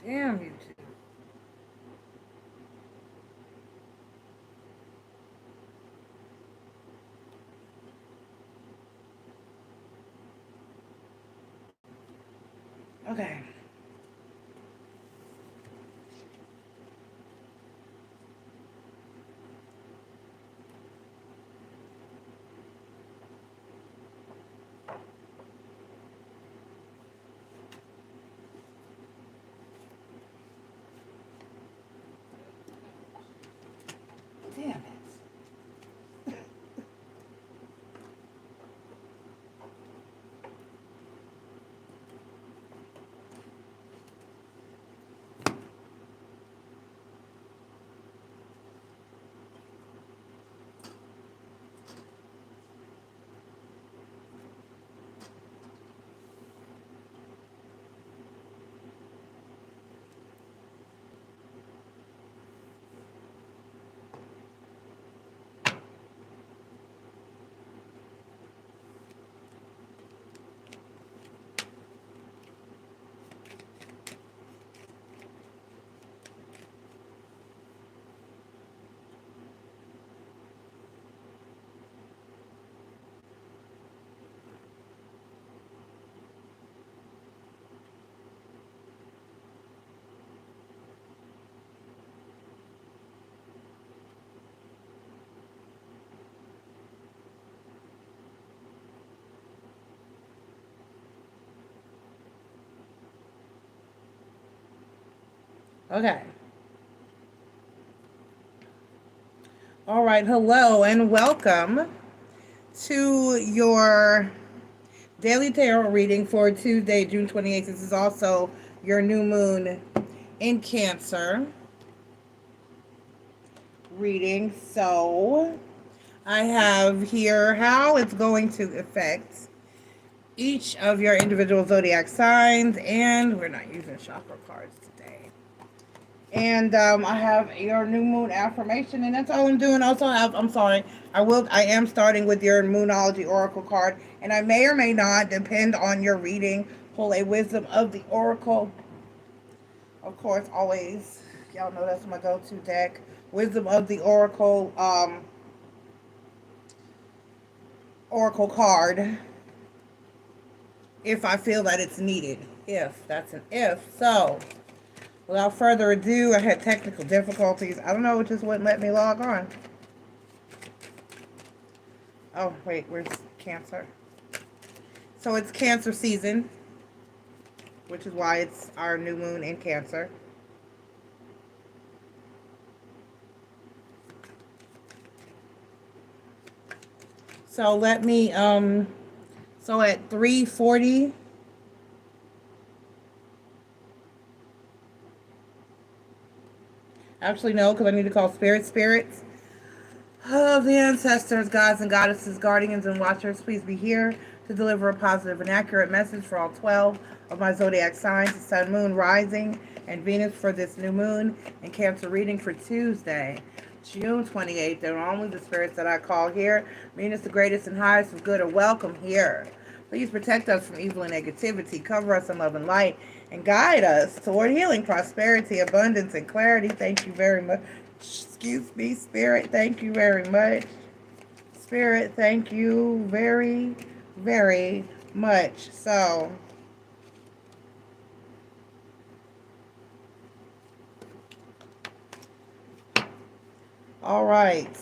Damn you two. Okay. Damn it. Okay. All right. Hello and welcome to your daily tarot reading for Tuesday, June 28th. This is also your new moon in Cancer reading. So I have here how it's going to affect each of your individual zodiac signs, and we're not using chakra cards today. And I have your new moon affirmation, and that's all I'm doing. Also, I'm sorry, I am starting with your Moonology Oracle card, and I may or may not, depend on your reading, pull a Wisdom of the Oracle. Of course, always, y'all know that's my go-to deck. Wisdom of the Oracle, Oracle card, if I feel that it's needed. If, that's an if. So, without further ado, I had technical difficulties. I don't know, it just wouldn't let me log on. Oh, wait, where's Cancer? So it's Cancer season, which is why it's our new moon in Cancer. So let me, so at 3:40, actually no, because I need to call spirits of the ancestors, gods and goddesses, guardians and watchers, please be here to deliver a positive and accurate message for all 12 of my zodiac signs, the sun, moon, rising, and Venus for this new moon and Cancer reading for Tuesday, June 28th. And only the spirits that I call here, Venus, the greatest and highest of good, are welcome here. Please protect us from evil and negativity, cover us in love and light, and guide us toward healing, prosperity, abundance, and clarity. Thank you very much. Excuse me, Spirit. Thank you very much. Spirit, thank you very, very much. So, all right.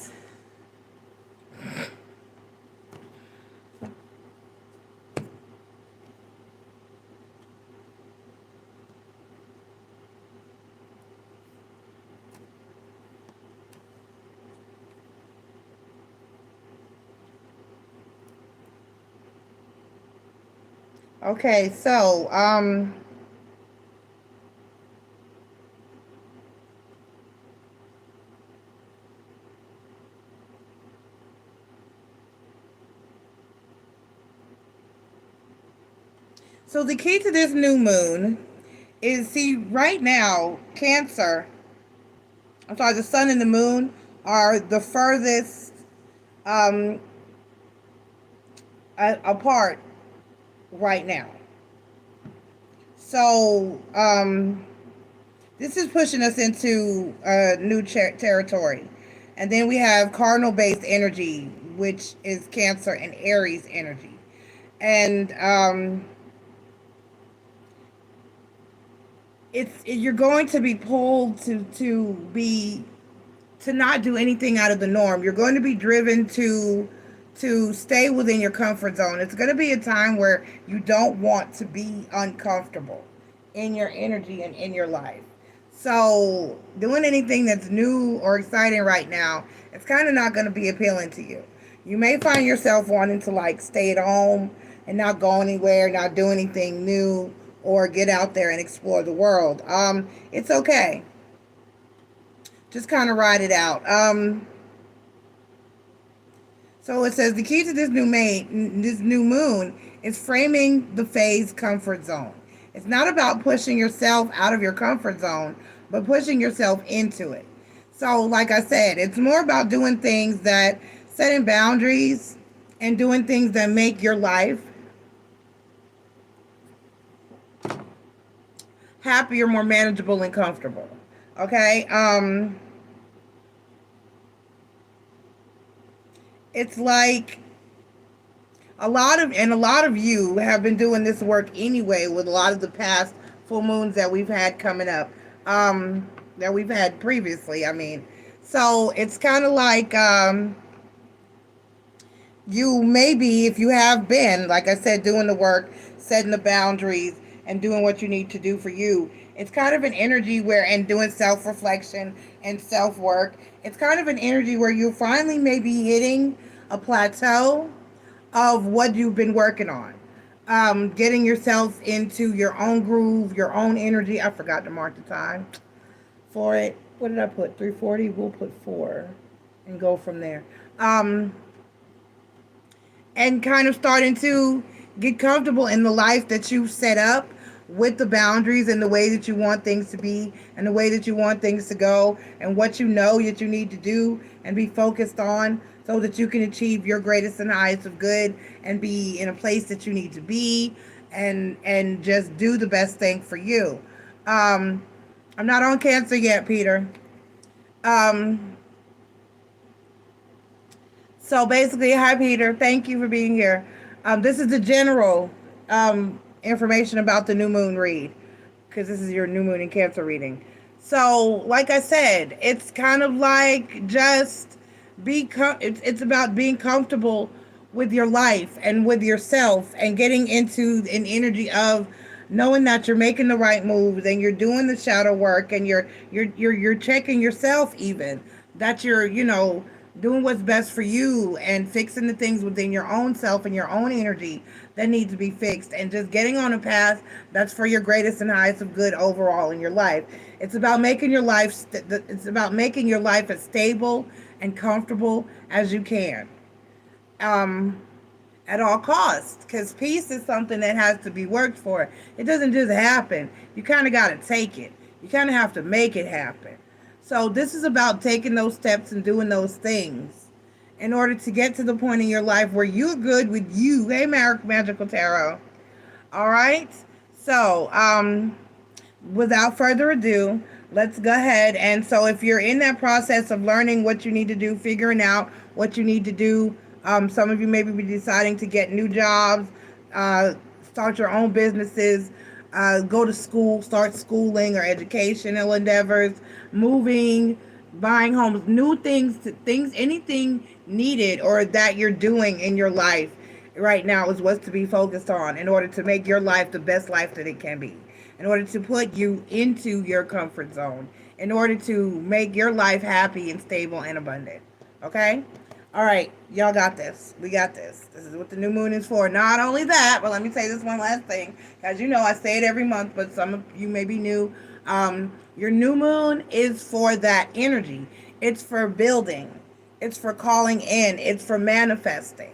Okay, so the key to this new moon is, see, right now, Cancer, I'm sorry, the sun and the moon are the furthest um, apart right now. So, This is pushing us into new territory. And then we have cardinal based energy, which is Cancer and Aries energy. And you're going to be pulled to not do anything out of the norm. You're going to be driven to stay within your comfort zone. It's going to be a time where you don't want to be uncomfortable in your energy and in your life. So, doing anything that's new or exciting right now, it's kind of not going to be appealing to you. You may find yourself wanting to like stay at home and not go anywhere, not do anything new, or get out there and explore the world. It's okay. Just kind of ride it out. So it says the key to this new moon is framing the phase comfort zone. It's not about pushing yourself out of your comfort zone, but pushing yourself into it. So, like I said, it's more about doing things that setting boundaries and doing things that make your life happier, more manageable, and comfortable. Okay? It's like a lot of you have been doing this work anyway with a lot of the past full moons that we've had coming up, that we've had previously. I mean, so it's kind of like you maybe, if you have been, like I said, doing the work, setting the boundaries, and doing what you need to do for you. It's kind of an energy where, and doing self reflection and self work, it's kind of an energy where you finally may be hitting a plateau of what you've been working on. Getting yourself into your own groove, your own energy. I forgot to mark the time for it. What did I put? 3:40. We'll put 4 and go from there. And kind of starting to get comfortable in the life that you've set up with the boundaries and the way that you want things to be and the way that you want things to go and what you know that you need to do and be focused on so that you can achieve your greatest and highest of good and be in a place that you need to be and just do the best thing for you. I'm not on Cancer yet, Peter. So basically, hi Peter, thank you for being here. This is the general information about the new moon read, because this is your new moon in Cancer reading. So, like I said, it's kind of like just it's about being comfortable with your life and with yourself and getting into an energy of knowing that you're making the right moves and you're doing the shadow work and you're checking yourself, even that you're doing what's best for you and fixing the things within your own self and your own energy that need to be fixed, and just getting on a path that's for your greatest and highest of good overall in your life. It's about making your life as stable and comfortable as you can, at all costs, because peace is something that has to be worked for. It doesn't just happen. You kind of got to take it. You kind of have to make it happen. So this is about taking those steps and doing those things in order to get to the point in your life where you're good with you. Hey, Magical Tarot. All right. So, without further ado, let's go ahead. And so if you're in that process of learning what you need to do, figuring out what you need to do, some of you may be deciding to get new jobs, start your own businesses, go to school, start schooling or educational endeavors, moving, buying homes, new things, anything needed or that you're doing in your life right now is what's to be focused on in order to make your life the best life that it can be, in order to put you into your comfort zone, in order to make your life happy and stable and abundant. Okay? All right, y'all got this. We got this. This is what the new moon is for. Not only that, but let me say this one last thing. As you know, I say it every month, but some of you may be new. Your new moon is for that energy. It's for building. It's for calling in. It's for manifesting.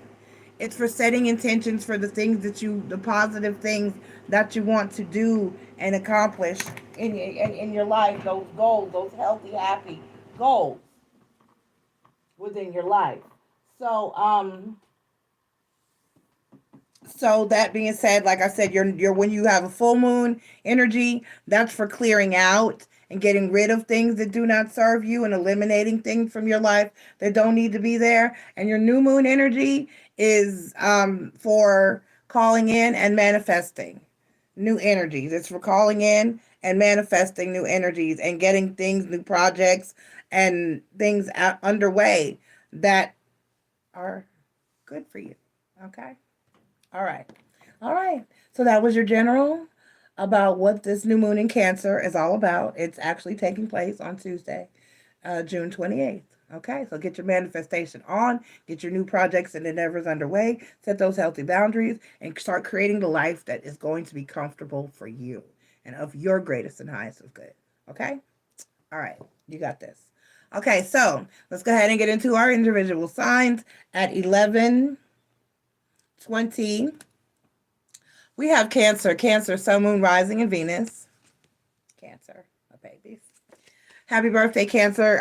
It's for setting intentions for the things the positive things that you want to do and accomplish in your life. Those goals, those healthy, happy goals within your life. So that being said, like I said, you're when you have a full moon energy, that's for clearing out and getting rid of things that do not serve you and eliminating things from your life that don't need to be there. And your new moon energy is for calling in and manifesting new energies. It's for calling in and manifesting new energies and getting things, new projects, and things underway that are good for you. Okay? All right. All right. So that was your general about what this new moon in Cancer is all about. It's actually taking place on Tuesday, June 28th. Okay, so get your manifestation on, get your new projects and endeavors underway, set those healthy boundaries, and start creating the life that is going to be comfortable for you and of your greatest and highest of good. Okay? All right, you got this. Okay, so let's go ahead and get into our individual signs at 11:20. We have Cancer. Cancer, Sun, Moon, Rising, and Venus. Cancer, my babies. Happy birthday, Cancer.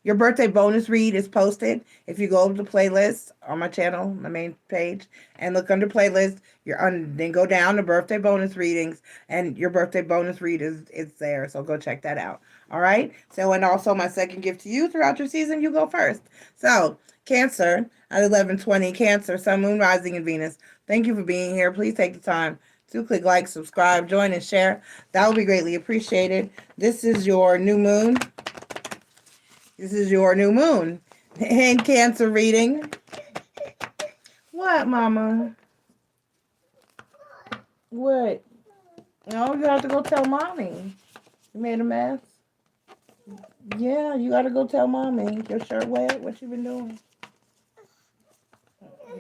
Your birthday bonus read is posted. If you go to the playlist on my channel, my main page, and look under playlist, then go down to birthday bonus readings, and your birthday bonus read is there. So go check that out. All right. So, and also my second gift to you throughout your season, you go first. So Cancer at 11:20, Cancer, Sun, Moon, Rising, and Venus. Thank you for being here. Please take the time to click like, subscribe, join, and share. That would be greatly appreciated. This is your new moon. This is your new moon in Cancer reading. What, Mama? What? No, you have to go tell Mommy. You made a mess? Yeah, you got to go tell Mommy. Your shirt wet? What you been doing?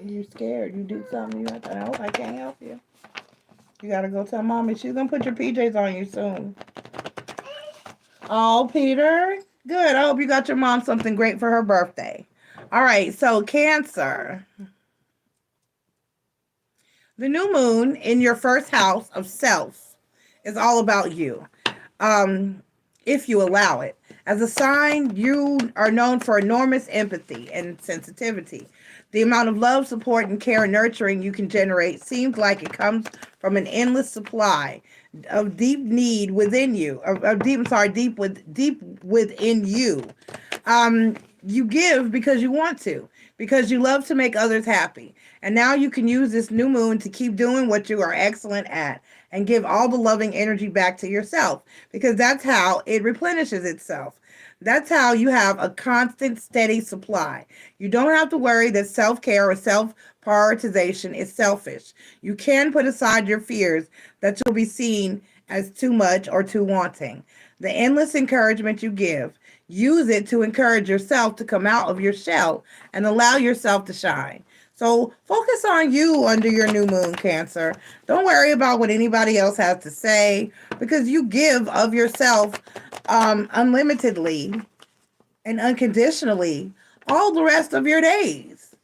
You scared. You do something. You have to know. I can't help you. You got to go tell Mommy. She's going to put your PJs on you soon. Oh, Peter. Good. I hope you got your mom something great for her birthday. All right. So Cancer. The new moon in your first house of self is all about you. If you allow it. As a sign, you are known for enormous empathy and sensitivity. The amount of love, support, and care and nurturing you can generate seems like it comes from an endless supply of deep need within you. Deep within you. You give because you want to, because you love to make others happy. And now you can use this new moon to keep doing what you are excellent at and give all the loving energy back to yourself, because that's how it replenishes itself. That's how you have a constant, steady supply. You don't have to worry that self-care or self-prioritization is selfish. You can put aside your fears that you'll be seen as too much or too wanting. The endless encouragement you give, use it to encourage yourself to come out of your shell and allow yourself to shine. So focus on you under your new moon, Cancer. Don't worry about what anybody else has to say, because you give of yourself unlimitedly and unconditionally all the rest of your days.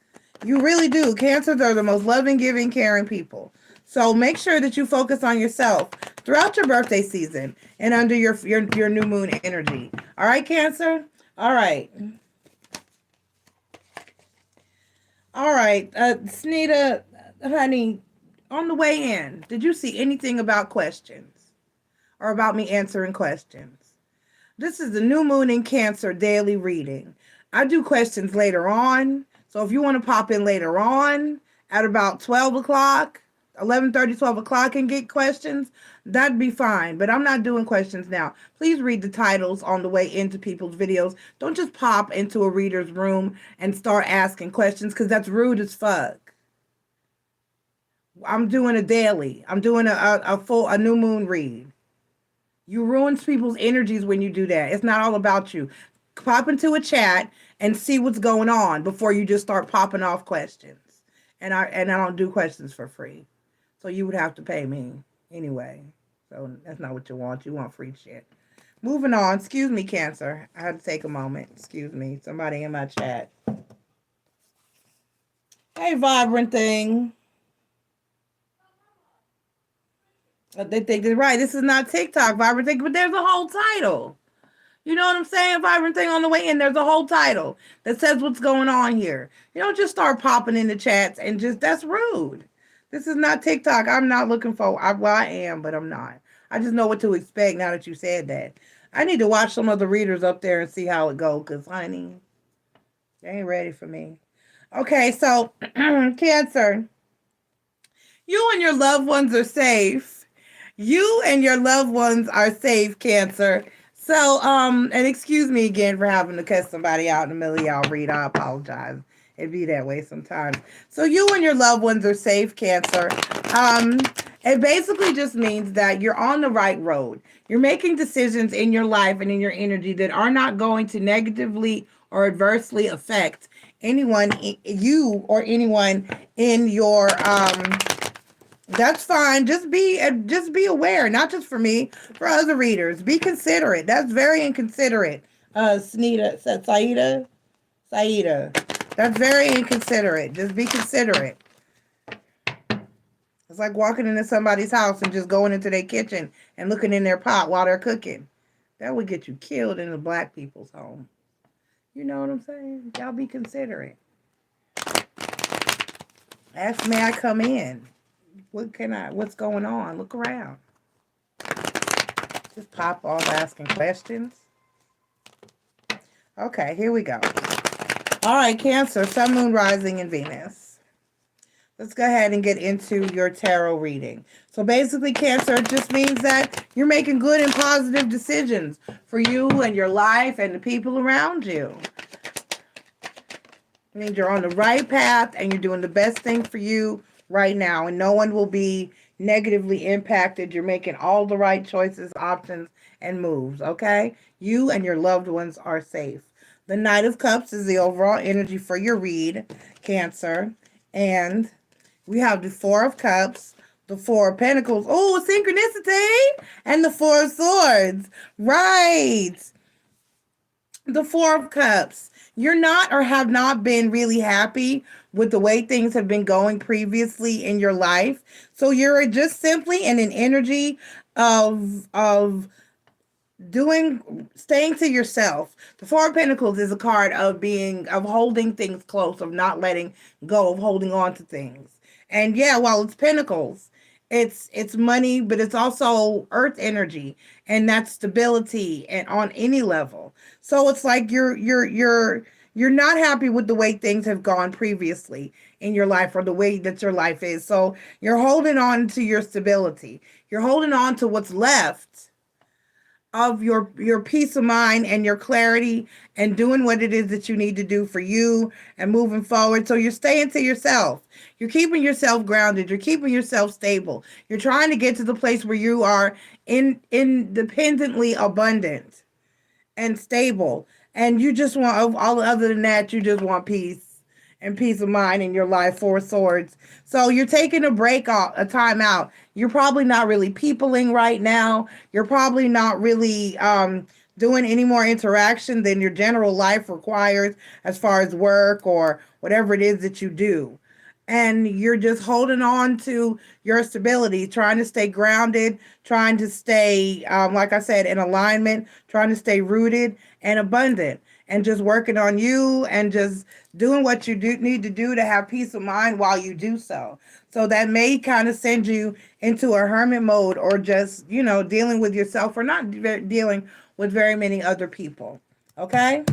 You really do. Cancers are the most loving, giving, caring people. So make sure that you focus on yourself throughout your birthday season and under your new moon energy. All right, Cancer? All right. All right, Snita, honey, on the way in, did you see anything about questions or about me answering questions? This is the new moon in Cancer daily reading. I do questions later on, so if you want to pop in later on at about 12 o'clock, 11:30, 12 o'clock and get questions, that'd be fine. But I'm not doing questions now. Please read the titles on the way into people's videos. Don't just pop into a reader's room and start asking questions, because that's rude as fuck. I'm doing a daily. I'm doing a new moon read. You ruin people's energies when you do that. It's not all about you. Pop into a chat and see what's going on before you just start popping off questions. And I don't do questions for free. So you would have to pay me anyway. So that's not what you want. You want free shit. Moving on. Excuse me, Cancer. I had to take a moment. Excuse me. Somebody in my chat. Hey, vibrant thing. They think they're right. This is not TikTok, vibrant thing, but there's a whole title. You know what I'm saying? Vibrant thing on the way in. There's a whole title that says what's going on here. You don't just start popping in the chats and just, that's rude. This is not TikTok. I'm not looking for, well, I am, but I'm not. I just know what to expect now that you said that. I need to watch some of the readers up there and see how it goes, because, honey, they ain't ready for me. Okay, so, Cancer, you and your loved ones are safe. You and your loved ones are safe, Cancer. So, and excuse me again for having to cut somebody out in the middle of y'all read. I apologize. It be that way sometimes. So you and your loved ones are safe, Cancer. It basically just means that you're on the right road. You're making decisions in your life and in your energy that are not going to negatively or adversely affect anyone, you or anyone in your that's fine. Just be aware, not just for me, for other readers. Be considerate. That's very inconsiderate. Saida. That's very inconsiderate. Just be considerate. It's like walking into somebody's house and just going into their kitchen and looking in their pot while they're cooking. That would get you killed in the black people's home. You know what I'm saying? Y'all be considerate. Ask, may I come in? What's going on? Look around. Just pop off asking questions. Okay, here we go. All right, Cancer, Sun, Moon, Rising, and Venus. Let's go ahead and get into your tarot reading. So basically, Cancer, it just means that you're making good and positive decisions for you and your life and the people around you. It means you're on the right path and you're doing the best thing for you right now, and no one will be negatively impacted. You're making all the right choices, options, and moves, okay? You and your loved ones are safe. The Knight of Cups is the overall energy for your read, Cancer. And we have the Four of Cups, the Four of Pentacles, oh, synchronicity, and the Four of Swords. Right. The Four of Cups. You're not or have not been really happy with the way things have been going previously in your life. So you're just simply in an energy of staying to yourself. The Four of Pentacles is a card of holding things close, of not letting go, of holding on to things. And yeah, while it's pentacles, it's money, but it's also earth energy, and that's stability and on any level. So it's like you're not happy with the way things have gone previously in your life, or the way that your life is. So you're holding on to your stability. You're holding on to what's left of your peace of mind and your clarity, and doing what it is that you need to do for you and moving forward. So you're staying to yourself. You're keeping yourself grounded. You're keeping yourself stable. You're trying to get to the place where you are independently abundant and stable. And you just want, all other than that, you just want peace and peace of mind in your life. Four Swords. So you're taking a break, a time out. You're probably not really peopling right now. You're probably not really doing any more interaction than your general life requires as far as work or whatever it is that you do. And you're just holding on to your stability, trying to stay grounded, trying to stay, like I said, in alignment, trying to stay rooted and abundant, and just working on you and just doing what you need to do to have peace of mind while you do so. So that may kind of send you into a hermit mode, or just, dealing with yourself, or not dealing with very many other people. Okay?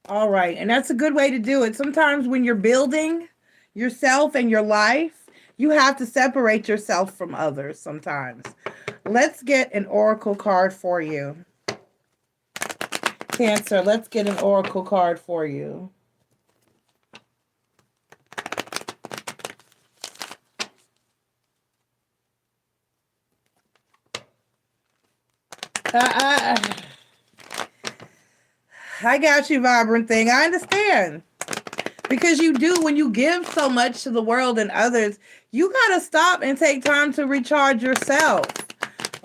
All right. And that's a good way to do it. Sometimes when you're building yourself and your life, you have to separate yourself from others sometimes. Let's get an oracle card for you. Cancer, let's get an oracle card for you. I got you, Vibrant Thing. I understand. Because you do, when you give so much to the world and others, you got to stop and take time to recharge yourself.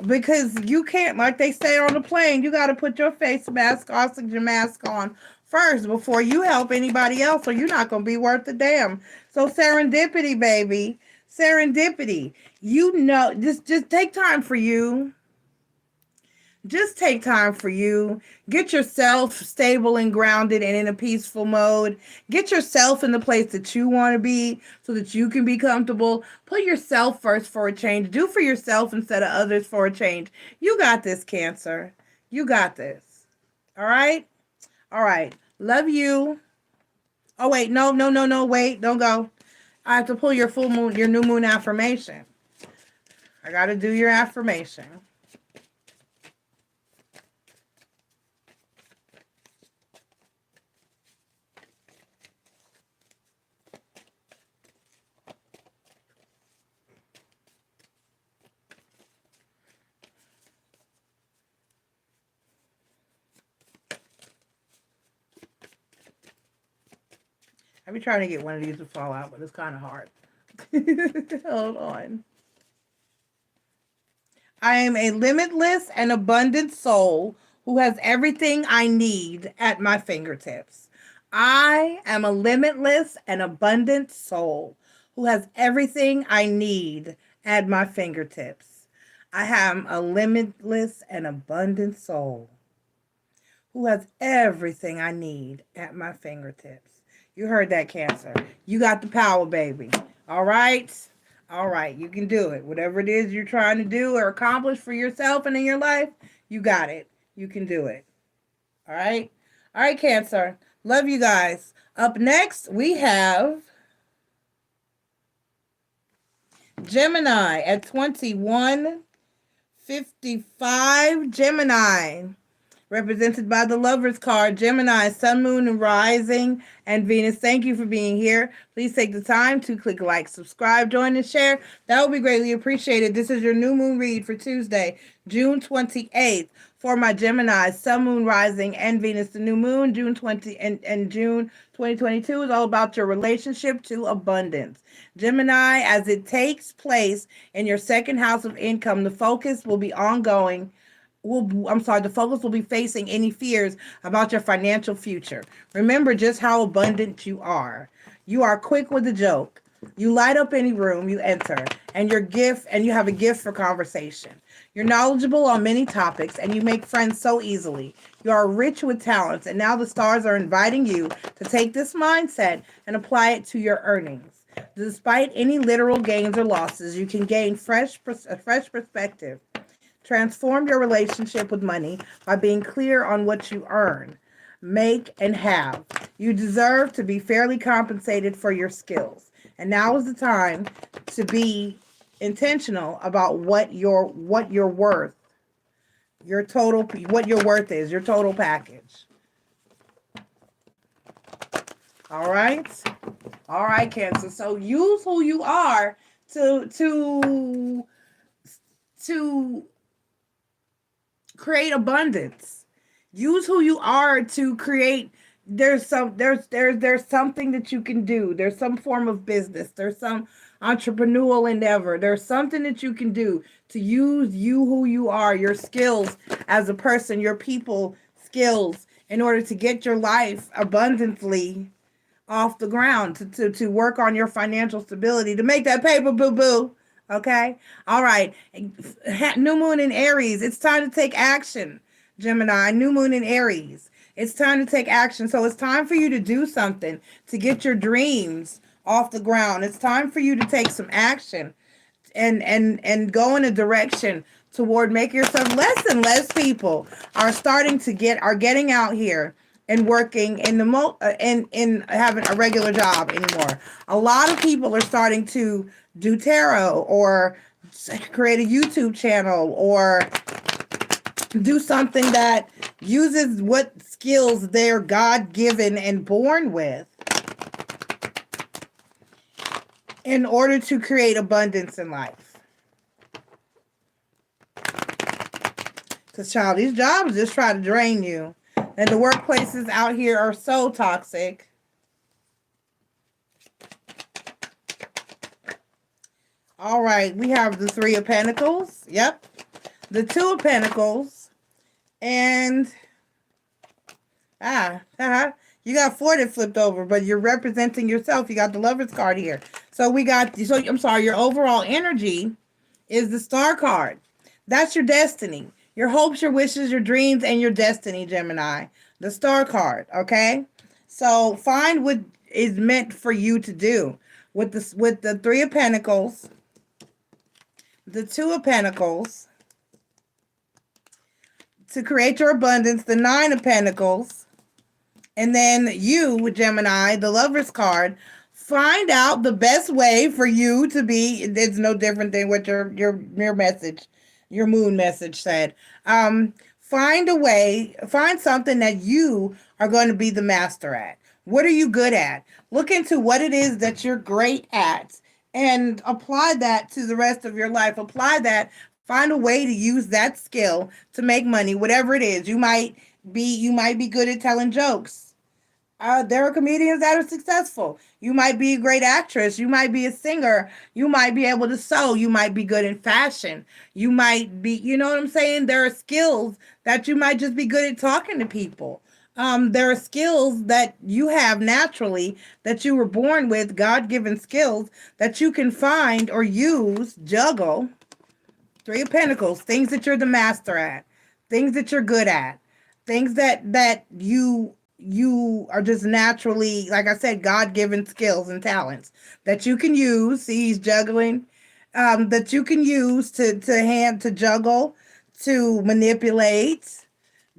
Because you can't, like they say on the plane, you got to put your face mask, oxygen mask on first before you help anybody else, or you're not going to be worth a damn. So serendipity, baby. Serendipity. Just take time for you. Just take time for you. Get yourself stable and grounded and in a peaceful mode. Get yourself in the place that you want to be so that you can be comfortable. Put yourself first for a change. Do for yourself instead of others for a change. You got this, Cancer. You got this. All right? All right. Love you. Oh, wait. No. Wait. Don't go. I have to pull your full moon, your new moon affirmation. I got to do your affirmation. I've been trying to get one of these to fall out, but it's kind of hard. Hold on. I am a limitless and abundant soul who has everything I need at my fingertips. I am a limitless and abundant soul who has everything I need at my fingertips. I am a limitless and abundant soul who has everything I need at my fingertips. You heard that, Cancer. You got the power, baby. All right? All right. You can do it. Whatever it is you're trying to do or accomplish for yourself and in your life, you got it. You can do it. All right? All right, Cancer. Love you guys. Up next, we have Gemini at 21:55. Gemini, represented by the Lover's card. Gemini, Sun, Moon, and Rising, and Venus. Thank you for being here. Please take the time to click like, subscribe, join, and share. That would be greatly appreciated. This is your new moon read for Tuesday, June 28th. For my Gemini, Sun, Moon, Rising, and Venus. The new moon, June 20 and June 2022, is all about your relationship to abundance. Gemini, as it takes place in your second house of income, the focus will be ongoing. The focus will be facing any fears about your financial future. Remember just how abundant you are. You are quick with a joke. You light up any room you enter, and you have a gift for conversation. You're knowledgeable on many topics, and you make friends so easily. You are rich with talents, and now the stars are inviting you to take this mindset and apply it to your earnings. Despite any literal gains or losses, you can gain a fresh perspective. Transform your relationship with money by being clear on what you earn, make, and have. You deserve to be fairly compensated for your skills. And now is the time to be intentional about what you're worth. What your worth is, your total package. All right? All right, Cancer. So use who you are to create abundance. Use who you are to create. There's something that you can do. There's some form of business. There's some entrepreneurial endeavor. There's something that you can do to use who you are, your skills as a person, your people skills, in order to get your life abundantly off the ground, to work on your financial stability, to make that paper, boo-boo. Okay? All right. New moon in Aries. It's time to take action, Gemini. New moon in Aries. It's time to take action. So it's time for you to do something to get your dreams off the ground. It's time for you to take some action and go in a direction toward making yourself. Less and less people are getting out here and working in having a regular job anymore. A lot of people are starting to do tarot or create a YouTube channel or do something that uses what skills they're God-given and born with in order to create abundance in life. Because, child, these jobs just try to drain you. And the workplaces out here are so toxic. All right, we have the Three of Pentacles. Yep. The Two of Pentacles. And, you got four that flipped over, but you're representing yourself. You got the Lover's card here. I'm sorry, your overall energy is the Star card. That's your destiny. Your hopes, your wishes, your dreams, and your destiny, Gemini. The Star card, okay? So find what is meant for you to do. With the Three of Pentacles, the Two of Pentacles, to create your abundance, the Nine of Pentacles, and then you, Gemini, the Lover's card, find out the best way for you to be. It's no different than what your message, your moon message said. Find a way, find something that you are going to be the master at. What are you good at? Look into what it is that you're great at and apply that to the rest of your life. Apply that. Find a way to use that skill to make money, whatever it is. You might be good at telling jokes. There are comedians that are successful. You might be a great actress. You might be a singer. You might be able to sew. You might be good in fashion. You might be, you know what I'm saying? There are skills that you might just be good at talking to people. There are skills that you have naturally that you were born with, God-given skills that you can find or use, juggle. Three of Pentacles, things that you're the master at, things that you're good at, things that you are just naturally, like I said, God-given skills and talents that you can use. See, he's juggling, that you can use to juggle, to manipulate,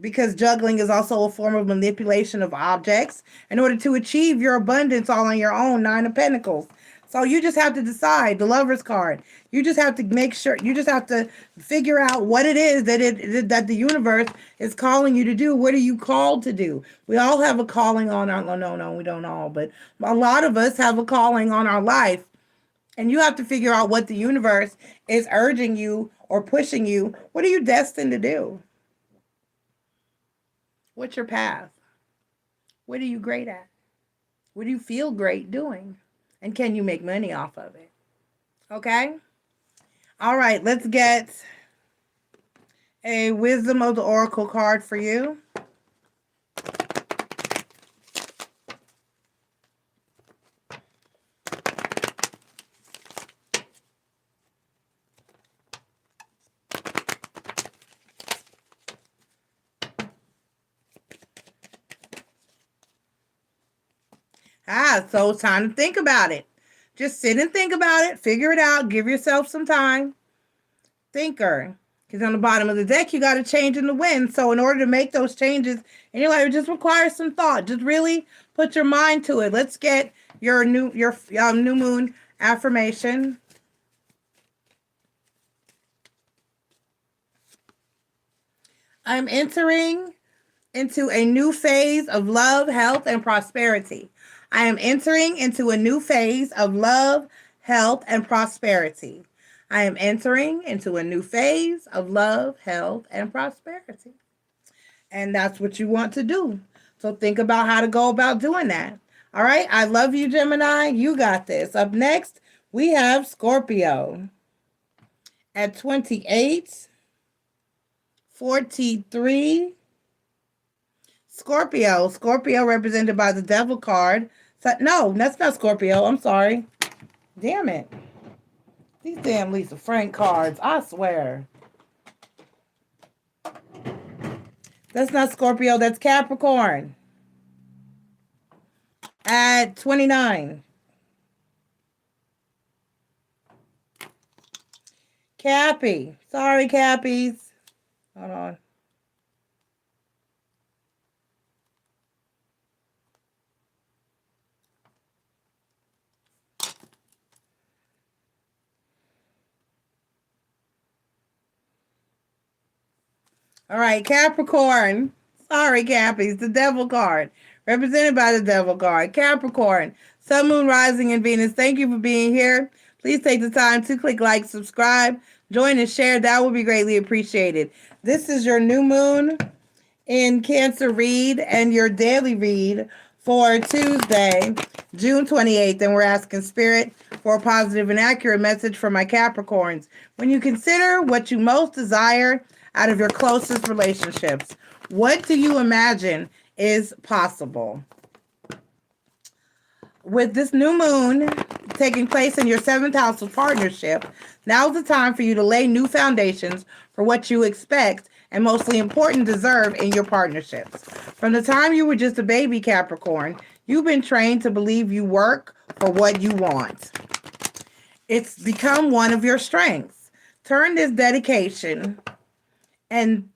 because juggling is also a form of manipulation of objects in order to achieve your abundance all on your own. Nine of Pentacles. So you just have to decide. The Lover's card. You just have to make sure. You just have to figure out what it is that the universe is calling you to do. What are you called to do? We all have a calling on our. No, we don't all, but a lot of us have a calling on our life, and you have to figure out what the universe is urging you or pushing you. What are you destined to do? What's your path? What are you great at? What do you feel great doing? And can you make money off of it? Okay? All right, let's get a Wisdom of the Oracle card for you. So it's time to think about it. Just sit and think about it. Figure it out. Give yourself some time. Thinker. Because on the bottom of the deck, you got a change in the wind. So in order to make those changes in your life, it just requires some thought. Just really put your mind to it. Let's get your new moon affirmation. I'm entering into a new phase of love, health, and prosperity. I am entering into a new phase of love, health, and prosperity. I am entering into a new phase of love, health, and prosperity. And that's what you want to do. So think about how to go about doing that. All right. I love you, Gemini. You got this. Up next, we have Scorpio at 28:43. Scorpio represented by the Devil card. So, no, that's not Scorpio. I'm sorry. Damn it. These damn Lisa Frank cards. I swear. That's not Scorpio. That's Capricorn. At 29. Cappy. Sorry, Cappies. Hold on. All right, Capricorn. Sorry, Cappies. The Devil card. Represented by the Devil card. Capricorn. Sun, Moon, Rising, and Venus. Thank you for being here. Please take the time to click like, subscribe, join, and share. That would be greatly appreciated. This is your new moon in Cancer read and your daily read for Tuesday, June 28th. And we're asking Spirit for a positive and accurate message for my Capricorns. When you consider what you most desire out of your closest relationships, what do you imagine is possible? With this new moon taking place in your 7th house of partnership, now's the time for you to lay new foundations for what you expect and mostly important, deserve in your partnerships. From the time you were just a baby, Capricorn, you've been trained to believe you work for what you want. It's become one of your strengths. Turn this dedication and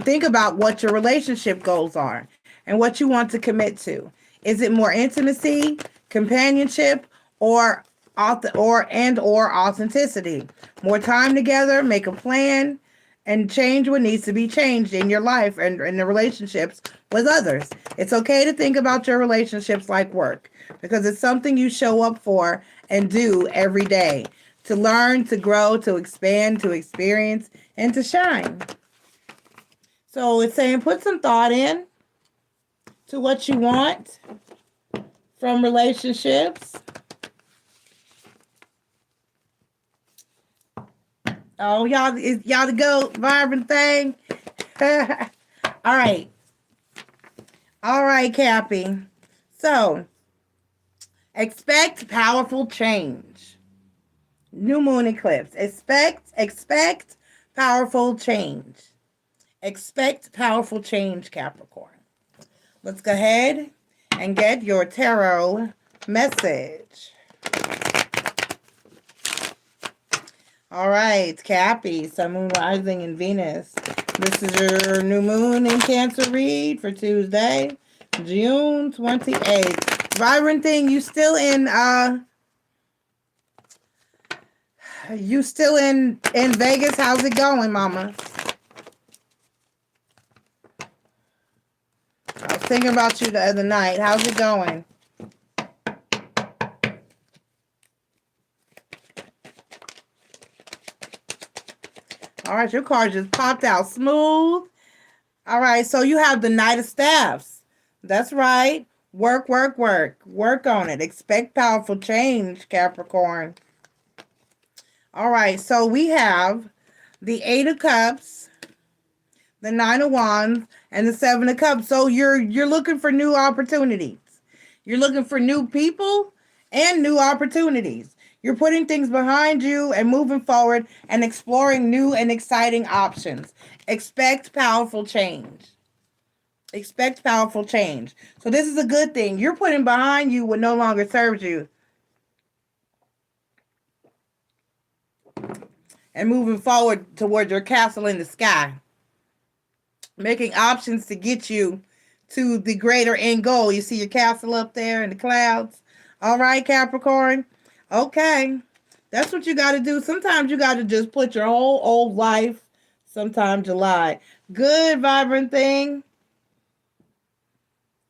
think about what your relationship goals are and what you want to commit to. Is it more intimacy, companionship, or authenticity? More time together, make a plan, and change what needs to be changed in your life and in the relationships with others. It's okay to think about your relationships like work, because it's something you show up for and do every day to learn, to grow, to expand, to experience, and to shine. So it's saying put some thought in to what you want from relationships. Oh, y'all to go vibrant thing. All right, Cappy. So expect powerful change. New moon eclipse. Expect powerful change. Expect powerful change, Capricorn. Let's go ahead and get your tarot message. All right, Cappy, Sun, Moon, Rising, and Venus. This is your new moon in Cancer read for Tuesday, June 28th. Vibrant thing, you still in Vegas? How's it going, mama? I was thinking about you the other night. How's it going? All right, your card just popped out smooth. All right, so you have the Knight of Staffs. That's right. Work on it. Expect powerful change, Capricorn. All right, so we have the Eight of Cups, the Nine of Wands, and the Seven of Cups. So you're looking for new opportunities. You're looking for new people and new opportunities. You're putting things behind you and moving forward and exploring new and exciting options. Expect powerful change. Expect powerful change. So this is a good thing. You're putting behind you what no longer serves you, and moving forward toward your castle in the sky. Making options to get you to the greater end goal. You see your castle up there in the clouds. All right, Capricorn. Okay. That's what you got to do. Sometimes you got to just put your whole old life. Sometimes you lie. Good, vibrant thing.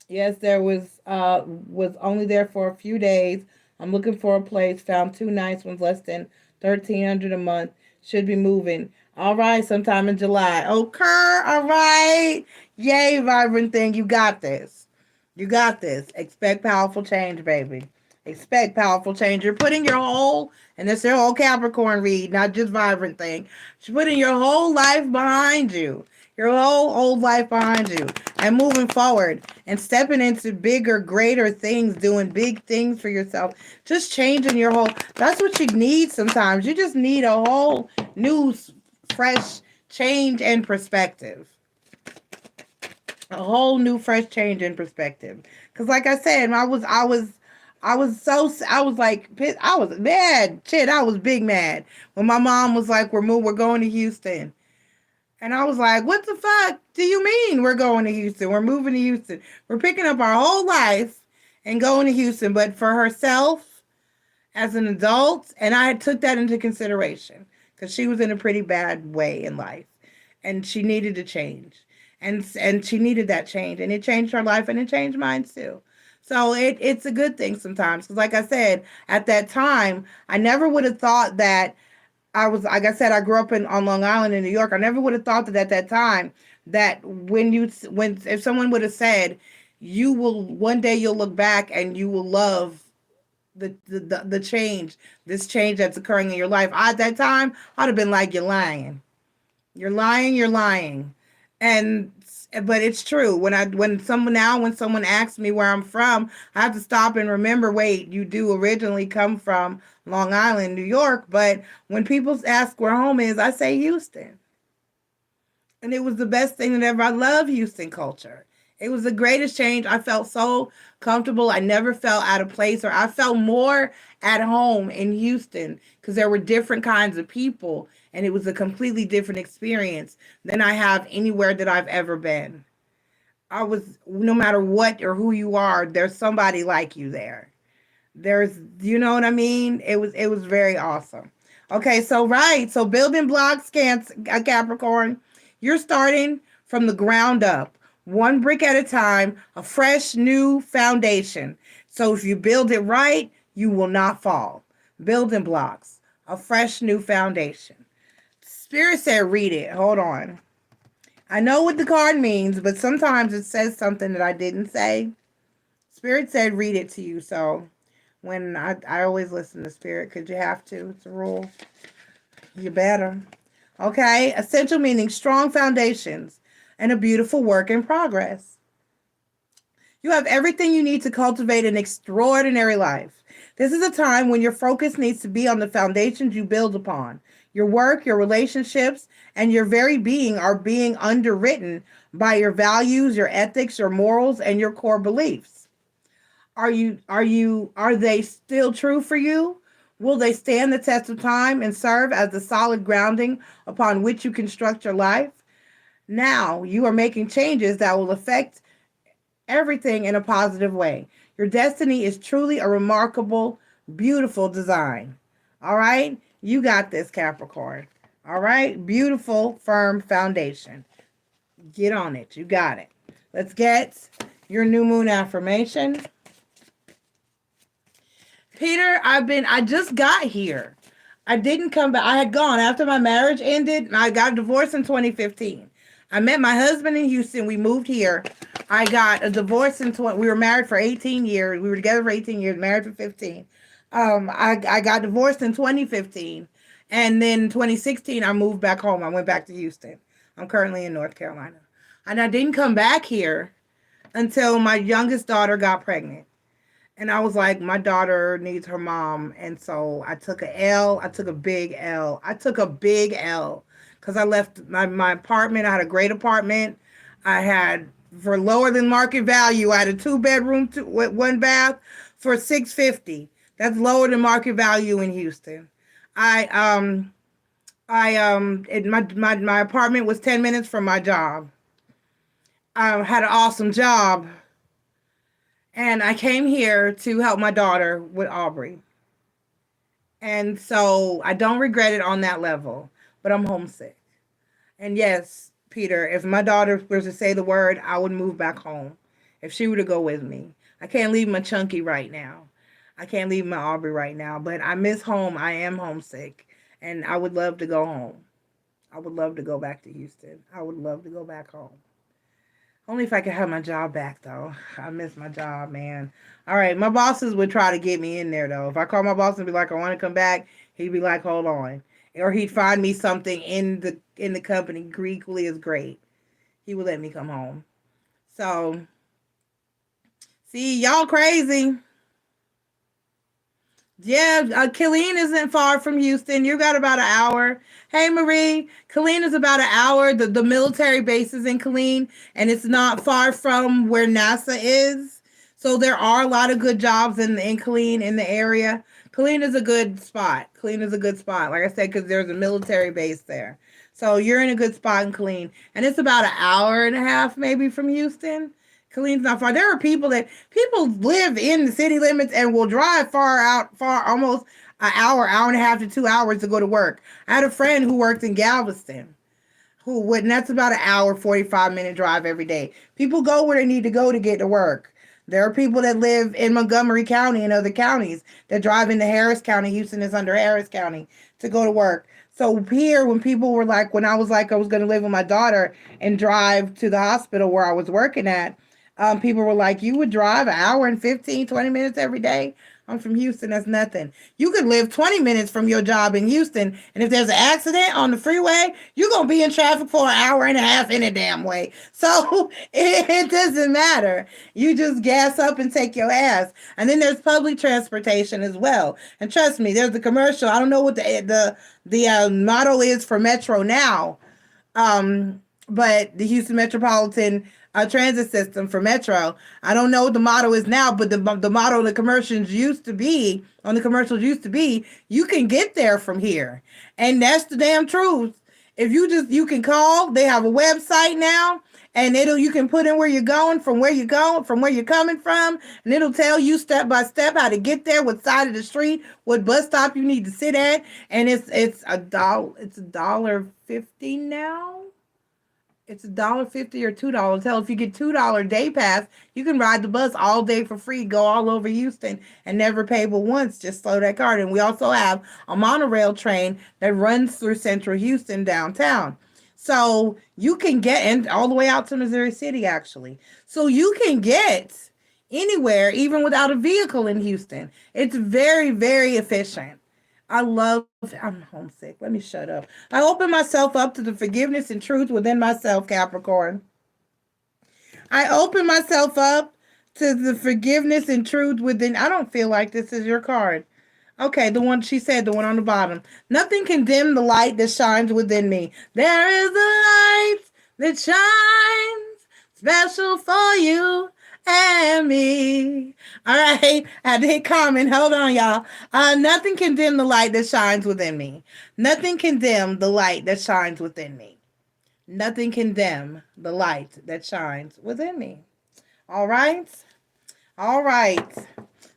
Yes, there was only there for a few days. I'm looking for a place. Found 2 nice ones, less than $1,300 a month. Should be moving. All right, sometime in July. Okay, all right. Yay, vibrant thing. You got this. You got this. Expect powerful change, baby. Expect powerful change. You're putting your whole, and this is your whole Capricorn read, not just vibrant thing. You're putting your whole life behind you. Your whole old life behind you. And moving forward and stepping into bigger, greater things, doing big things for yourself. Just changing your whole, that's what you need sometimes. You just need a whole new, fresh change and perspective. A whole new, fresh change in perspective. Because like I said, I was mad. Shit, I was big mad. When my mom was like, we're going to Houston. And I was like, what the fuck do you mean we're going to Houston? We're moving to Houston. We're picking up our whole life and going to Houston. But for herself, as an adult, and I took that into consideration because she was in a pretty bad way in life. And she needed to change. And she needed that change. And it changed her life and it changed mine too. So it's a good thing sometimes. Because like I said, at that time, I never would have thought that like I said, I grew up on Long Island in New York. I never would have thought that at that time that if someone would have said, one day you'll look back and you will love the change, this change that's occurring in your life. At that time, I'd have been like, you're lying. You're lying. But it's true. When someone asks me where I'm from, I have to stop and remember, wait, you do originally come from Long Island, New York. But when people ask where home is, I say Houston. And it was the best thing that ever. I love Houston culture. It was the greatest change. I felt so comfortable. I never felt out of place, or I felt more at home in Houston because there were different kinds of people, and it was a completely different experience than I have anywhere that I've ever been. I was, no matter what or who you are, there's somebody like you there. There's, you know what I mean? It was very awesome. Okay, so right, so building blocks, Capricorn, you're starting from the ground up, one brick at a time, a fresh new foundation. So if you build it right, you will not fall. Building blocks, a fresh new foundation. Spirit said, read it. Hold on. I know what the card means, but sometimes it says something that I didn't say. Spirit said, read it to you. So when I always listen to Spirit because you have to. It's a rule. You better. Okay. Essential meaning strong foundations and a beautiful work in progress. You have everything you need to cultivate an extraordinary life. This is a time when your focus needs to be on the foundations you build upon. Your work, your relationships, and your very being are being underwritten by your values, your ethics, your morals, and your core beliefs. Are they still true for you? Will they stand the test of time and serve as the solid grounding upon which you construct your life? Now you are making changes that will affect everything in a positive way. Your destiny is truly a remarkable, beautiful design. All right? You got this, Capricorn. All right? Beautiful, firm foundation. Get on it. You got it. Let's get your new moon affirmation. Peter, I just got here. I didn't come back. I had gone after my marriage ended. I got divorced in 2015. I met my husband in Houston. We moved here. I got a divorce we were married for 18 years. We were together for 18 years, married for 15. I got divorced in 2015. And then in 2016, I moved back home. I went back to Houston. I'm currently in North Carolina. And I didn't come back here until my youngest daughter got pregnant. And I was like, my daughter needs her mom. And so I took a L. I took a big L. Because I left my apartment. I had a great apartment. I had, for lower than market value, I had a 2-bedroom, 1 bath for $650. That's lower than market value in Houston. My apartment was 10 minutes from my job. I had an awesome job. And I came here to help my daughter with Aubrey. And so I don't regret it on that level, but I'm homesick. And yes, Peter, if my daughter was to say the word, I would move back home if she were to go with me. I can't leave my Chunky right now. I can't leave my Aubrey right now, but I miss home. I am homesick, and I would love to go home. I would love to go back to Houston. I would love to go back home. Only if I could have my job back, though. I miss my job, man. All right, my bosses would try to get me in there, though. If I call my boss and be like, I want to come back, he'd be like, hold on. Or he'd find me something in the company equally as great. He would let me come home. So, see, y'all crazy. Yeah, Killeen isn't far from Houston. You got about an hour. Hey, Marie, Killeen is about an hour. The military base is in Killeen, and it's not far from where NASA is. So there are a lot of good jobs in Killeen, in the area. Killeen is a good spot. Killeen is a good spot, like I said, because there's a military base there. So you're in a good spot in Killeen. And it's about an hour and a half maybe from Houston. Killeen's not far. There are people live in the city limits and will drive far, almost an hour and a half to 2 hours to go to work. I had a friend who worked in Galveston, and that's about an hour, 45-minute drive every day. People go where they need to go to get to work. There are people that live in Montgomery County and other counties that drive into Harris County. Houston is under Harris County to go to work. So here, when people were like, when I was like, I was going to live with my daughter and drive to the hospital where I was working at, people were like, you would drive an hour and 15, 20 minutes every day? I'm from Houston. That's nothing. You could live 20 minutes from your job in Houston, and if there's an accident on the freeway, you're going to be in traffic for an hour and a half any damn way. So it doesn't matter. You just gas up and take your ass. And then there's public transportation as well. And trust me, there's a commercial. I don't know what the motto is for Metro now, but the Houston Metropolitan transit system for Metro. I don't know what the motto is now, but the motto on the commercials used to be, you can get there from here. And that's the damn truth. If you can call, they have a website now, and you can put in where you're going, from where you're coming from, and it'll tell you step by step how to get there, what side of the street, what bus stop you need to sit at, and it's $1.50 now. It's $1.50 or $2. Hell, if you get $2 day pass, you can ride the bus all day for free, go all over Houston, and never pay but once. Just slow that card. And we also have a monorail train that runs through central Houston downtown. So you can get in all the way out to Missouri City, actually. So you can get anywhere, even without a vehicle in Houston. It's very, very efficient. I'm homesick. Let me shut up. I open myself up to the forgiveness and truth within myself, Capricorn. I open myself up to the forgiveness and truth within. I don't feel like this is your card. Okay, the one she said, the one on the bottom. Nothing can dim the light that shines within me. There is a light that shines special for you and me. All right, I did comment. Hold on, y'all. Nothing can dim the light that shines within me. Nothing can dim the light that shines within me. Nothing can dim the light that shines within me. All right. All right.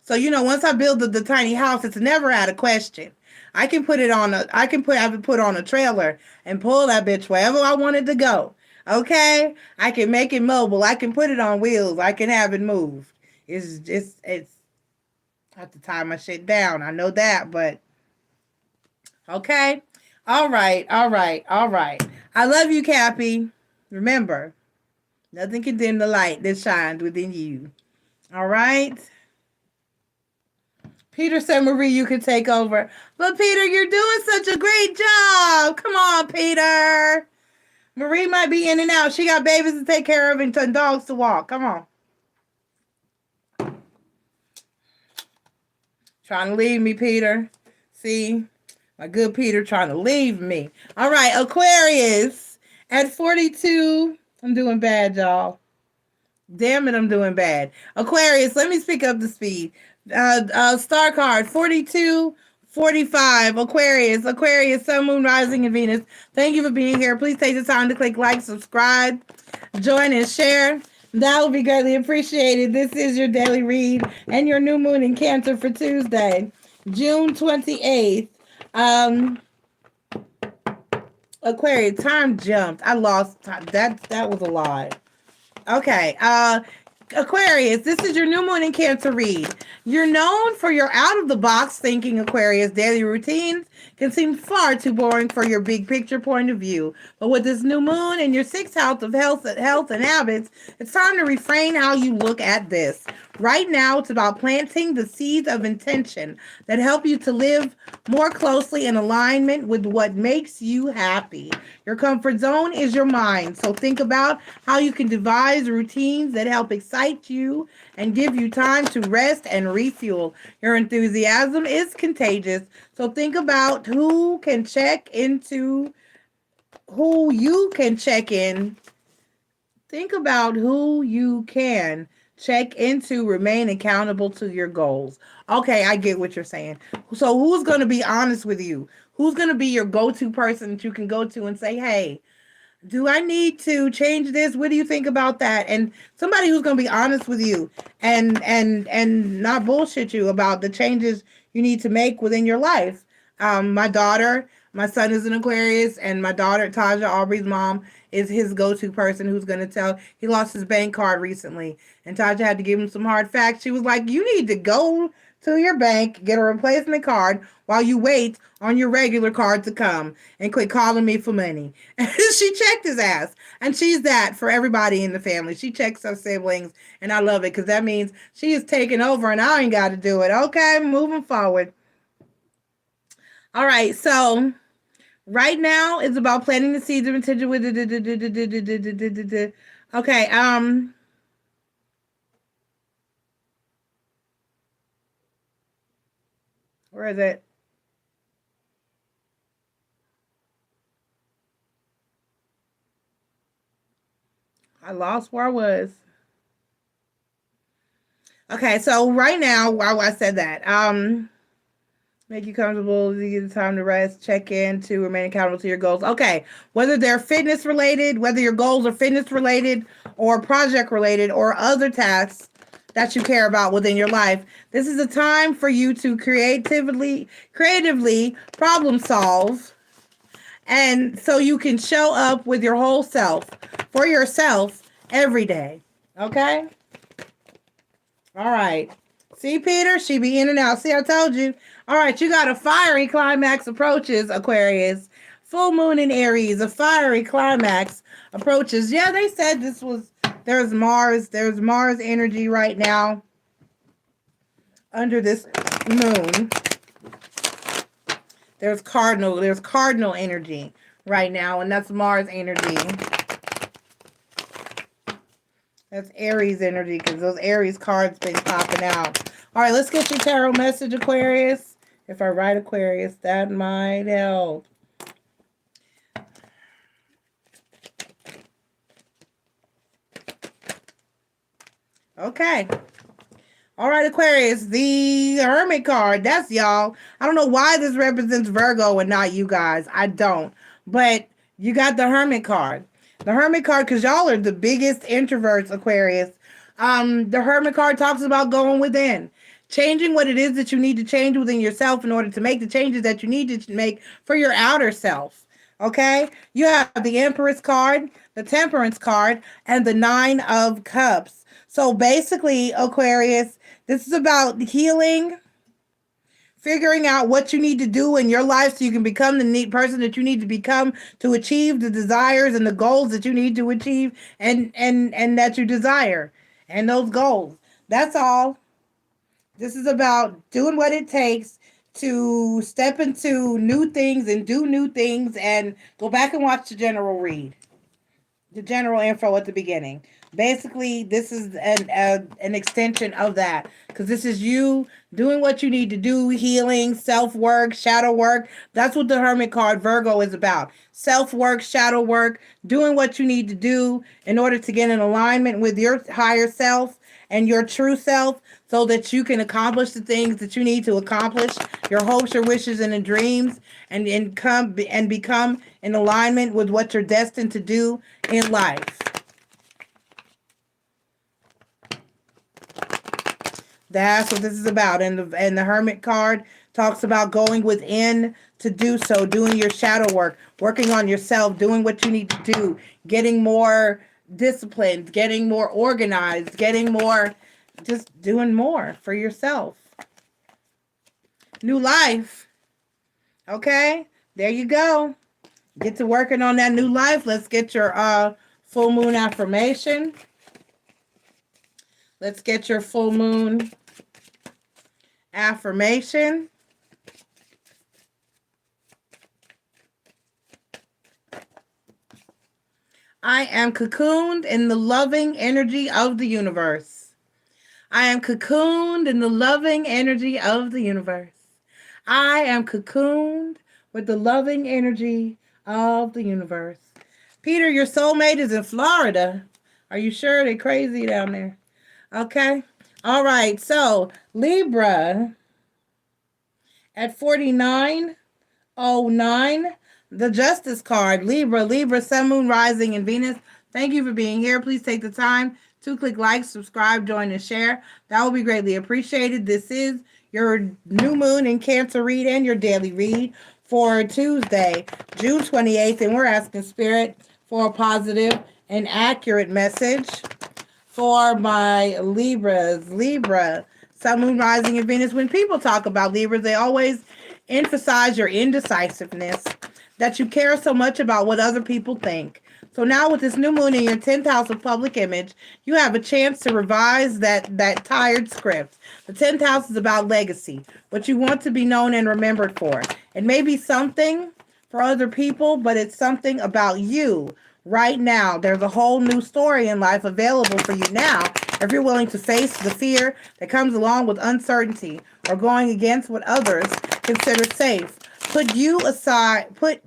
So, once I build the tiny house, it's never out of question. I can put it on have it put on a trailer and pull that bitch wherever I want it to go. Okay, I can make it mobile. I can put it on wheels. I can have it moved. It's I have to tie my shit down. I know that, but okay. All right. I love you, Cappy. Remember, nothing can dim the light that shines within you. All right. Peter said, Marie, you can take over. But Peter, you're doing such a great job. Come on, Peter. Marie might be in and out. She got babies to take care of and dogs to walk. Come on. Trying to leave me, Peter. See? My good Peter trying to leave me. All right, Aquarius. At 42, I'm doing bad, y'all. Damn it, I'm doing bad. Aquarius, let me speak up the speed. Star card, 42, 45, Aquarius, Sun, Moon, Rising, and Venus. Thank you for being here. Please take the time to click like, subscribe, join, and share. That will be greatly appreciated. This is your daily read and your new moon in Cancer for Tuesday, June 28th. Aquarius, time jumped. I lost time. That was a lot. Okay. Aquarius, this is your new moon in Cancer read. You're known for your out-of-the-box thinking, Aquarius. Daily routines can seem far too boring for your big picture point of view. But with this new moon and your sixth house of health and habits, it's time to reframe how you look at this. Right now, it's about planting the seeds of intention that help you to live more closely in alignment with what makes you happy. Your comfort zone is your mind, so think about how you can devise routines that help excite you and give you time to rest and refuel. Your enthusiasm is contagious, so think about who you can check in. Think about who you can check into, remain accountable to your goals. Okay, I get what you're saying. So who's going to be honest with you? Who's going to be your go-to person that you can go to and say, hey, do I need to change this? What do you think about that? And somebody who's going to be honest with you and not bullshit you about the changes you need to make within your life. My son is an Aquarius, and my daughter, Taja, Aubrey's mom, is his go-to person who's going to tell. He lost his bank card recently, and Taja had to give him some hard facts. She was like, you need to go to your bank, get a replacement card while you wait on your regular card to come, and quit calling me for money. And she checked his ass. And she's that for everybody in the family. She checks her siblings, and I love it because that means she is taking over and I ain't got to do it. Okay, moving forward. All right, so right now it's about planting the seeds of intention with okay, where is it? I lost where I was. Okay, so right now, while I said that, make you comfortable, you get the time to rest, check in to remain accountable to your goals. Okay, whether they're fitness related, whether your goals are fitness related or project related or other tasks that you care about within your life, this is a time for you to creatively problem solve, and so you can show up with your whole self for yourself every day. Okay? All right. See, Peter? She be in and out. See, I told you. All right, you got a fiery climax approaches, Aquarius. Full moon in Aries, a fiery climax approaches. Yeah, they said this was, there's Mars energy right now under this moon. There's cardinal energy right now, and that's Mars energy. That's Aries energy, because those Aries cards been popping out. All right, let's get your tarot message, Aquarius. If I write Aquarius, that might help. Okay. All right, Aquarius, the Hermit card. That's y'all. I don't know why this represents Virgo and not you guys. I don't. But you got the Hermit card. The Hermit card, because y'all are the biggest introverts, Aquarius. The Hermit card talks about going within. Changing what it is that you need to change within yourself in order to make the changes that you need to make for your outer self. Okay? You have the Empress card, the Temperance card, and the Nine of Cups. So basically, Aquarius, this is about healing, figuring out what you need to do in your life so you can become the neat person that you need to become to achieve the desires and the goals that you need to achieve and that you desire and those goals. That's all. This is about doing what it takes to step into new things and do new things, and go back and watch the general read. The general info at the beginning. Basically, this is an extension of that, because this is you doing what you need to do, healing, self-work, shadow work. That's what the Hermit card, Virgo, is about. Self-work, shadow work, doing what you need to do in order to get in alignment with your higher self and your true self, so that you can accomplish the things that you need to accomplish, your hopes, your wishes, and your dreams, and become in alignment with what you're destined to do in life. That's what this is about. And the Hermit card talks about going within to do so, doing your shadow work, working on yourself, doing what you need to do, getting more disciplined, getting more organized, getting more, just doing more for yourself. New life. Okay, there you go. Get to working on that new life. Let's get your full moon affirmation. Let's get your full moon affirmation. I am cocooned in the loving energy of the universe. I am cocooned in the loving energy of the universe. I am cocooned with the loving energy of the universe. Peter, your soulmate is in Florida. Are you sure? They're crazy down there. Okay. All right. So Libra at 4909, the Justice card. Libra, Sun, Moon, Rising, and Venus. Thank you for being here. Please take the time to click like, subscribe, join, and share. That will be greatly appreciated. This is your new moon in Cancer read and your daily read for Tuesday, June 28th. And we're asking Spirit for a positive and accurate message for my Libras. Libra, Sun, Moon, Rising, and Venus. When people talk about Libras, they always emphasize your indecisiveness, that you care so much about what other people think. So now with this new moon in your 10th house of public image, you have a chance to revise that tired script. The 10th house is about legacy, what you want to be known and remembered for. It may be something for other people, but it's something about you right now. There's a whole new story in life available for you now if you're willing to face the fear that comes along with uncertainty or going against what others consider safe. Put you aside. Put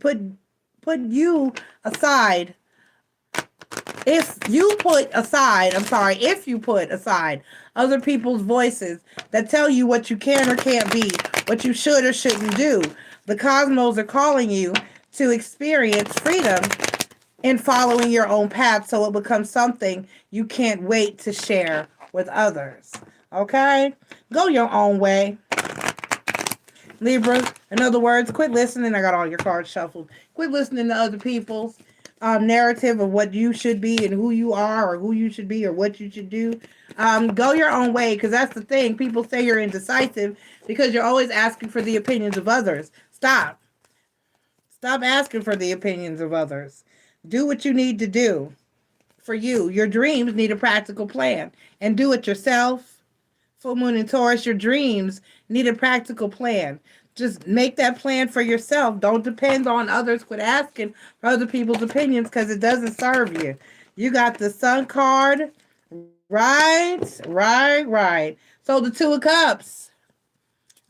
you aside. If you put aside other people's voices that tell you what you can or can't be, what you should or shouldn't do, the cosmos are calling you to experience freedom in following your own path, so it becomes something you can't wait to share with others. Okay? Go your own way. Libra, in other words, quit listening. I got all your cards shuffled. Quit listening to other people's narrative of what you should be and who you are or who you should be or what you should do. Go your own way, because that's the thing. People say you're indecisive because you're always asking for the opinions of others. Stop. Stop asking for the opinions of others. Do what you need to do for you. Your dreams need a practical plan, and do it yourself. Full moon in Taurus, your dreams need a practical plan. Just make that plan for yourself. Don't depend on others. Quit asking for other people's opinions, because it doesn't serve you. You got the Sun card. Right. So the Two of Cups.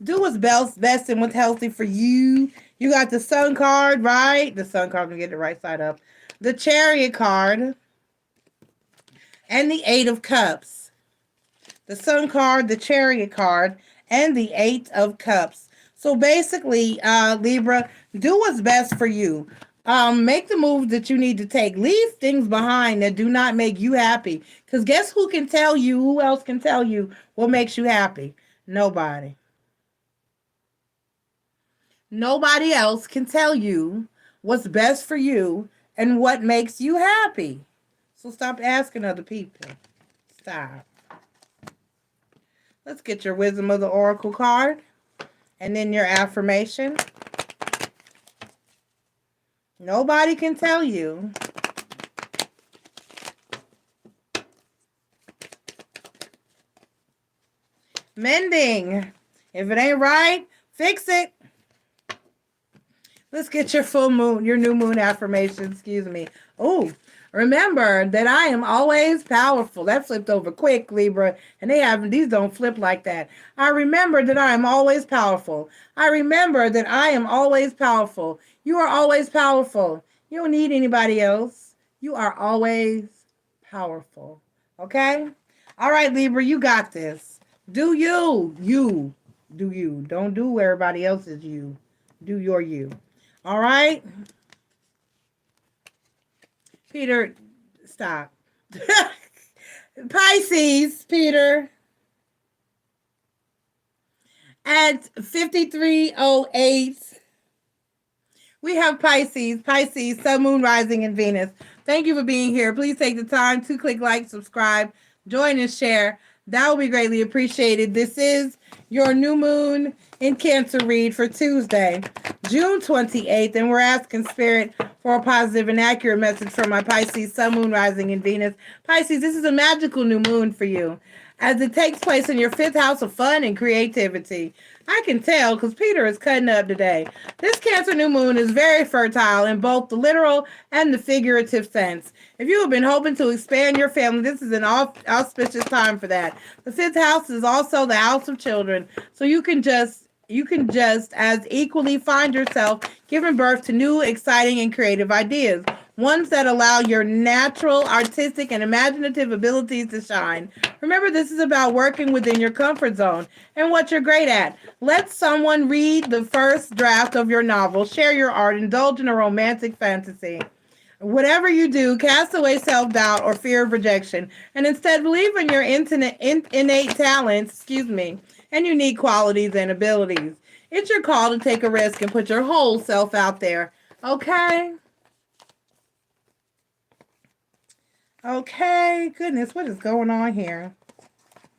Do what's best and what's healthy for you. You got the Sun card, right? The Sun card, I'm going to get the right side up. The Chariot card. And the Eight of Cups. The Sun card, the Chariot card, and the Eight of Cups. So basically, Libra, do what's best for you. Make the move that you need to take. Leave things behind that do not make you happy. Because guess who can tell you, who else can tell you what makes you happy? Nobody. Nobody else can tell you what's best for you and what makes you happy. So stop asking other people. Stop. Let's get your Wisdom of the Oracle card. And then your affirmation. Nobody can tell you mending. If it ain't right, fix it. Let's get your full moon, your new moon affirmation, excuse me. Oh, remember that I am always powerful. That flipped over quick, Libra, and these don't flip like that. I remember that I am always powerful. I remember that I am always powerful. You are always powerful. You don't need anybody else. You are always powerful. Okay? All right, Libra, you got this. Do you. You. Do you. Don't do everybody else's you. Do your you. All right? Peter, stop. Pisces, Peter. At 53:08, we have Pisces, Sun, Moon, Rising, and Venus. Thank you for being here. Please take the time to click like, subscribe, join, and share. That will be greatly appreciated. This is your new moon in Cancer read for Tuesday, June 28th, and we're asking Spirit for a positive and accurate message from my Pisces, Sun, Moon, Rising, and Venus. Pisces, this is a magical new moon for you, as it takes place in your 5th house of fun and creativity. I can tell because Peter is cutting up today. This Cancer new moon is very fertile in both the literal and the figurative sense. If you have been hoping to expand your family, this is an auspicious time for that. The 5th house is also the house of children, so you can just as equally find yourself giving birth to new, exciting, and creative ideas. Ones that allow your natural, artistic, and imaginative abilities to shine. Remember, this is about working within your comfort zone and what you're great at. Let someone read the first draft of your novel, share your art, indulge in a romantic fantasy. Whatever you do, cast away self-doubt or fear of rejection, and instead believe in your innate talents, and unique qualities and abilities. It's your call to take a risk and put your whole self out there. Okay? Okay, goodness, what is going on here?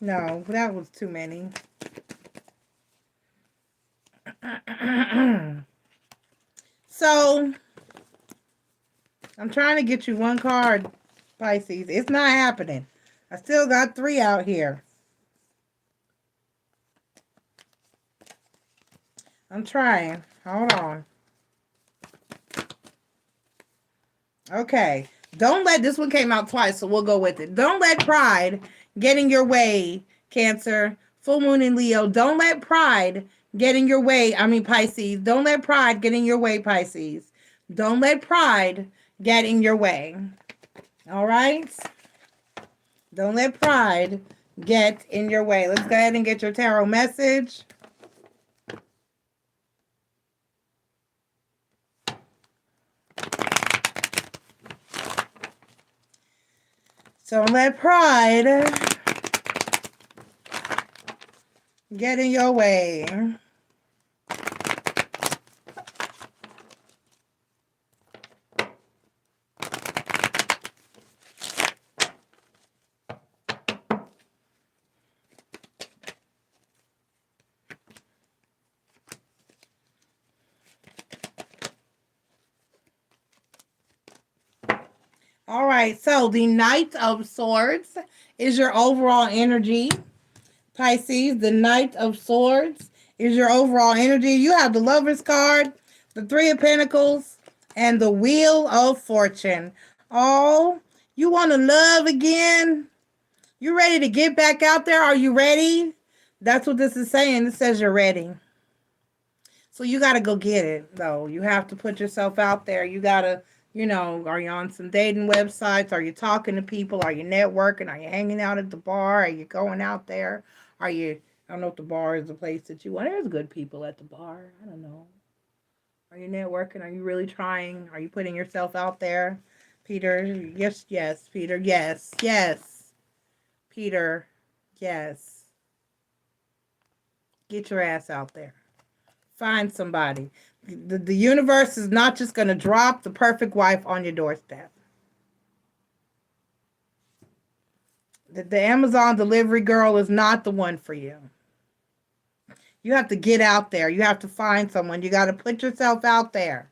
No, that was too many. So, I'm trying to get you one card, Pisces. It's not happening. I still got 3 out here. I'm trying. Hold on. Okay. Don't let, this one came out twice, so we'll go with it. Don't let pride get in your way, Cancer. Full moon in Leo. Don't let pride get in your way. I mean, Pisces. Don't let pride get in your way, Pisces. Don't let pride get in your way. All right? Don't let pride get in your way. Let's go ahead and get your tarot message. So don't let pride get in your way. All right, so the Knight of Swords is your overall energy. Pisces, the Knight of Swords is your overall energy. You have the Lover's card, the 3 of Pentacles, and the Wheel of Fortune. Oh, you want to love again? You ready to get back out there? Are you ready? That's what this is saying. It says you're ready. So you got to go get it, though. You have to put yourself out there. You got to, you know, are you on some dating websites? Are you talking to people? Are you networking? Are you hanging out at the bar? Are you going out there? Are you, I don't know if the bar is the place that you want. There's good people at the bar. I don't know. Are you networking? Are you really trying? Are you putting yourself out there? Peter, yes, yes. Peter, yes, yes. Peter, yes. Get your ass out there. Find somebody. The universe is not just going to drop the perfect wife on your doorstep. The Amazon delivery girl is not the one for you. You have to get out there. You have to find someone. You got to put yourself out there.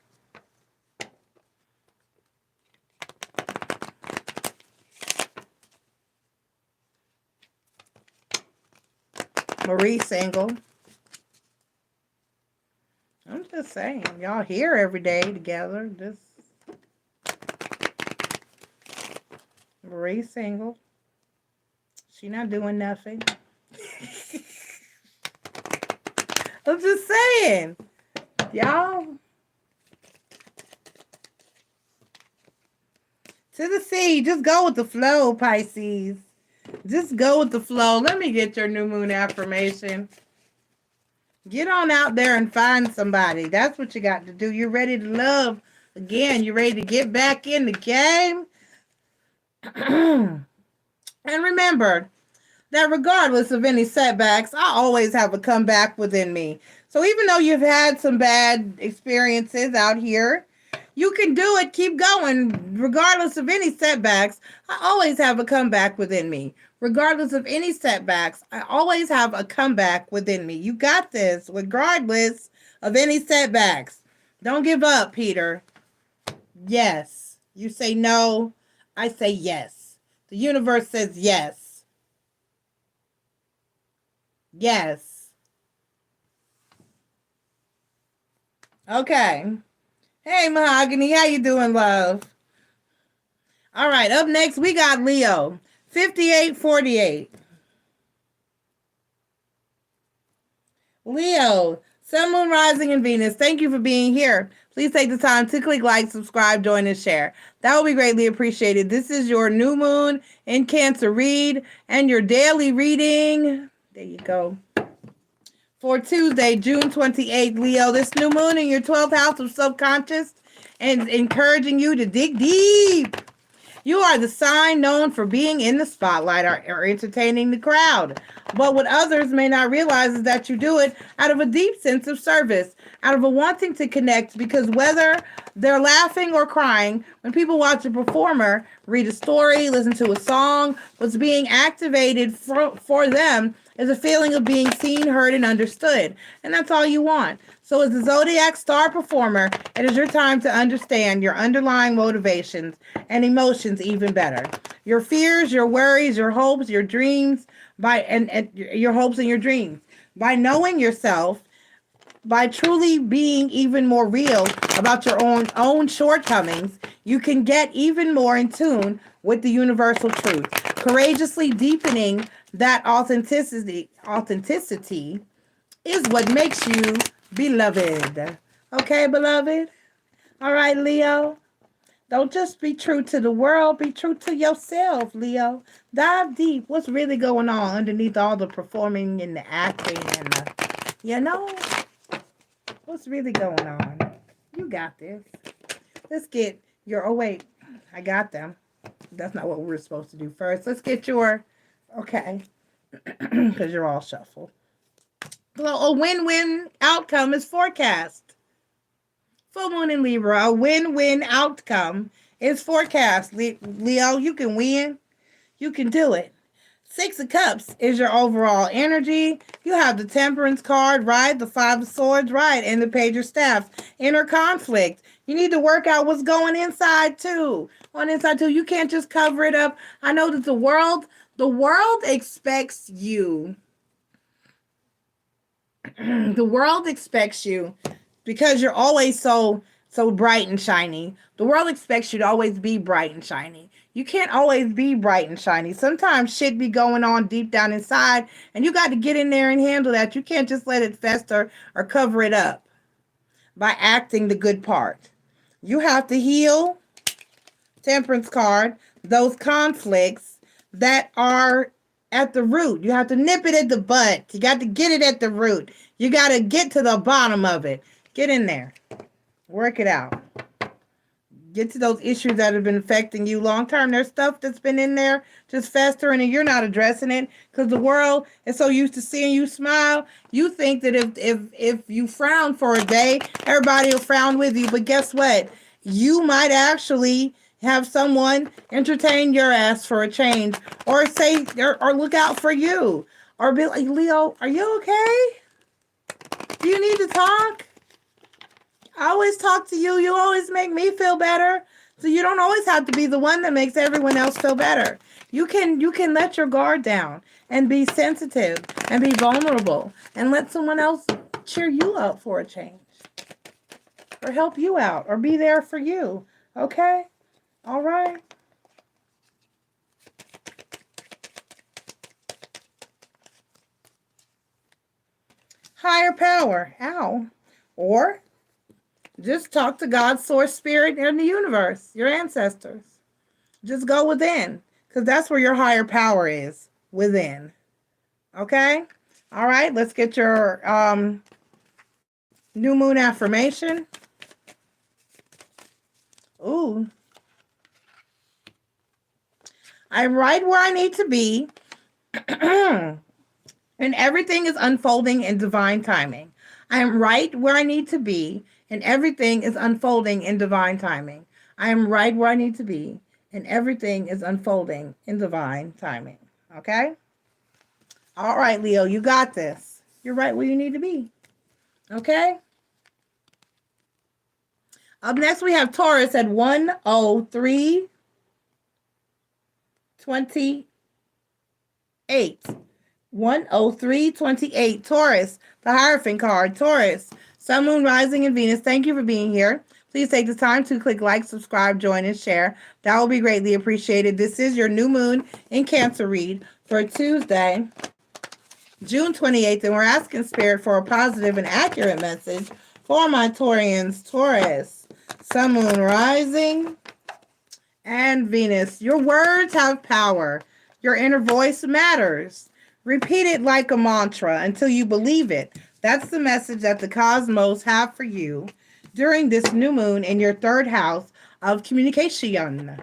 Marie single. I'm just saying, y'all here every day together. Just Marie single. She not doing nothing. I'm just saying, y'all. To the sea. Just go with the flow, Pisces. Just go with the flow. Let me get your new moon affirmation. Get on out there and find somebody. That's what you got to do. You're ready to love again. You're ready to get back in the game. And remember that regardless of any setbacks, I always have a comeback within me. So even though you've had some bad experiences out here, you can do it. Keep going. Regardless of any setbacks, I always have a comeback within me. Regardless of any setbacks, I always have a comeback within me. You got this, regardless of any setbacks. Don't give up, Peter. Yes. You say no, I say yes. The universe says yes. Yes. Okay. Hey, Mahogany, how you doing, love? All right, up next, we got Leo, 5848. Leo, Sun, Moon, Rising, and Venus, thank you for being here. Please take the time to click like, subscribe, join, and share. That will be greatly appreciated. This is your new moon in Cancer read and your daily reading. There you go. For Tuesday, June 28th, Leo, this new moon in your 12th house of subconscious and encouraging you to dig deep. You are the sign known for being in the spotlight or entertaining the crowd. But what others may not realize is that you do it out of a deep sense of service. out of a wanting to connect, because whether they're laughing or crying, when people watch a performer, read a story, listen to a song, what's being activated for them is a feeling of being seen, heard, and understood. And that's all you want. So as a Zodiac star performer, it is your time to understand your underlying motivations and emotions even better. Your fears, your worries, your hopes, your dreams, and your hopes and your dreams. By knowing yourself, by truly being even more real about your own shortcomings, you can get even more in tune with the universal truth. Courageously deepening that authenticity is what makes you beloved. Okay, beloved? All right, Leo. Don't just be true to the world, be true to yourself, Leo. Dive deep. What's really going on underneath all the performing and the acting and what's really going on? You got this. Let's get your, oh wait, I got them. That's not what we were supposed to do first. Let's get your, okay, because you're all shuffled. So a win-win outcome is forecast. Full moon in Libra, a win-win outcome is forecast. Leo, you can win. You can do it. 6 of Cups is your overall energy. You have the Temperance card, right? The 5 of Swords, right? And the Page of Staffs. Inner conflict. You need to work out what's going inside too. You can't just cover it up. I know that the world expects you. The world expects you, because you're always so bright and shiny. The world expects you to always be bright and shiny. You can't always be bright and shiny. Sometimes shit be going on deep down inside, and you got to get in there and handle that. You can't just let it fester or cover it up by acting the good part. You have to heal, Temperance card, those conflicts that are at the root. You have to nip it at the butt. You got to get it at the root. You got to get to the bottom of it. Get in there. Work it out. Get to those issues that have been affecting you long term. There's stuff that's been in there just festering and you're not addressing it because the world is so used to seeing you smile. You think that if you frown for a day, everybody will frown with you. But guess what? You might actually have someone entertain your ass for a change, or say or look out for you, or be like, Leo, are you okay? Do you need to talk? I always talk to you. You always make me feel better. So you don't always have to be the one that makes everyone else feel better. You can let your guard down and be sensitive and be vulnerable and let someone else cheer you up for a change or help you out or be there for you. Okay? All right. Higher power. Ow. Or just talk to God, source, spirit, and the universe, your ancestors. Just go within, because that's where your higher power is, within. Okay? All right, let's get your new moon affirmation. Ooh. I'm right where I need to be, and everything is unfolding in divine timing. I am right where I need to be, and everything is unfolding in divine timing. I am right where I need to be, and everything is unfolding in divine timing. Okay? All right, Leo, you got this. You're right where you need to be. Okay? Up next, we have Taurus at 103:28. 103:28. Taurus, the Hierophant card. Taurus, Sun, Moon, Rising, and Venus. Thank you for being here. Please take the time to click like, subscribe, join, and share. That will be greatly appreciated. This is your new moon in Cancer read for Tuesday, June 28th, and we're asking Spirit for a positive and accurate message for my Taurians. Taurus, Sun, Moon, Rising, and Venus. Your words have power. Your inner voice matters. Repeat it like a mantra until you believe it. That's the message that the cosmos have for you during this new moon in your third house of communication.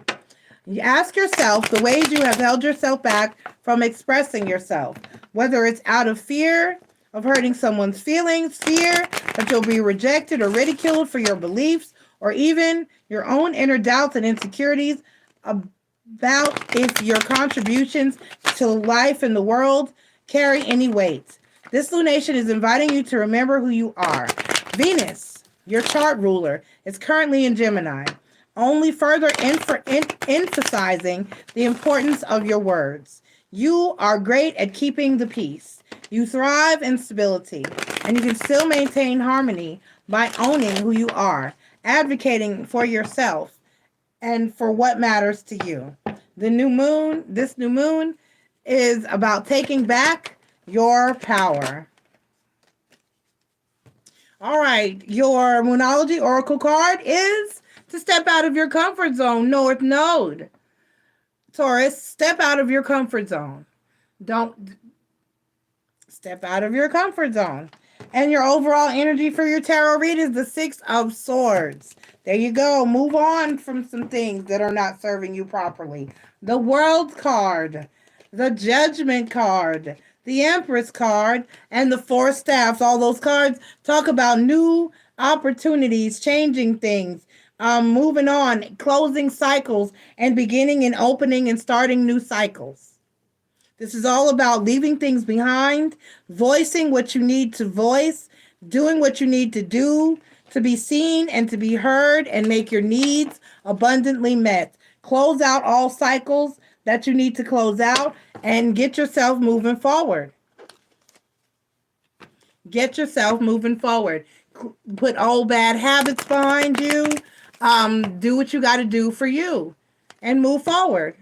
You ask yourself the ways you have held yourself back from expressing yourself, whether it's out of fear of hurting someone's feelings, fear that you'll be rejected or ridiculed for your beliefs, or even your own inner doubts and insecurities about if your contributions to life and the world carry any weight. This lunation is inviting you to remember who you are. Venus, your chart ruler, is currently in Gemini, only further emphasizing the importance of your words. You are great at keeping the peace. You thrive in stability, and you can still maintain harmony by owning who you are, advocating for yourself and for what matters to you. This new moon is about taking back your power. All right, your Moonology Oracle card is to step out of your comfort zone, North Node. Taurus, step out of your comfort zone. Don't step out of your comfort zone. And your overall energy for your tarot read is the Six of Swords. There you go. Move on from some things that are not serving you properly. The World card, the Judgment card, the Empress card, and the Four Staffs. All those cards talk about new opportunities, changing things, moving on, closing cycles, and beginning and opening and starting new cycles. This is all about leaving things behind, voicing what you need to voice, doing what you need to do to be seen and to be heard and make your needs abundantly met. Close out all cycles that you need to close out and get yourself moving forward. Get yourself moving forward. Put old bad habits behind you. Do what you got to do for you and move forward.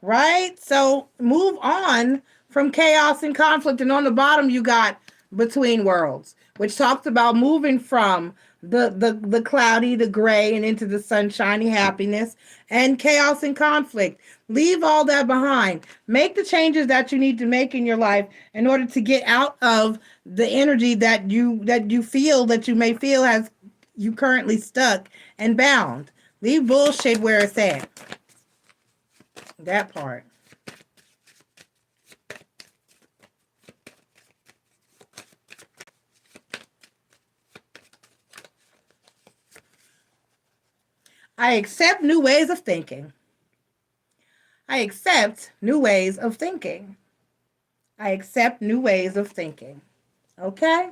Right? So move on from chaos and conflict. And on the bottom, you got Between Worlds, which talks about moving from the cloudy, the gray, and into the sunshiny happiness and chaos and conflict. Leave all that behind. Make the changes that you need to make in your life in order to get out of the energy that you may feel has you currently stuck and bound. Leave bullshit where it's at. That part. I accept new ways of thinking. I accept new ways of thinking. I accept new ways of thinking. Okay?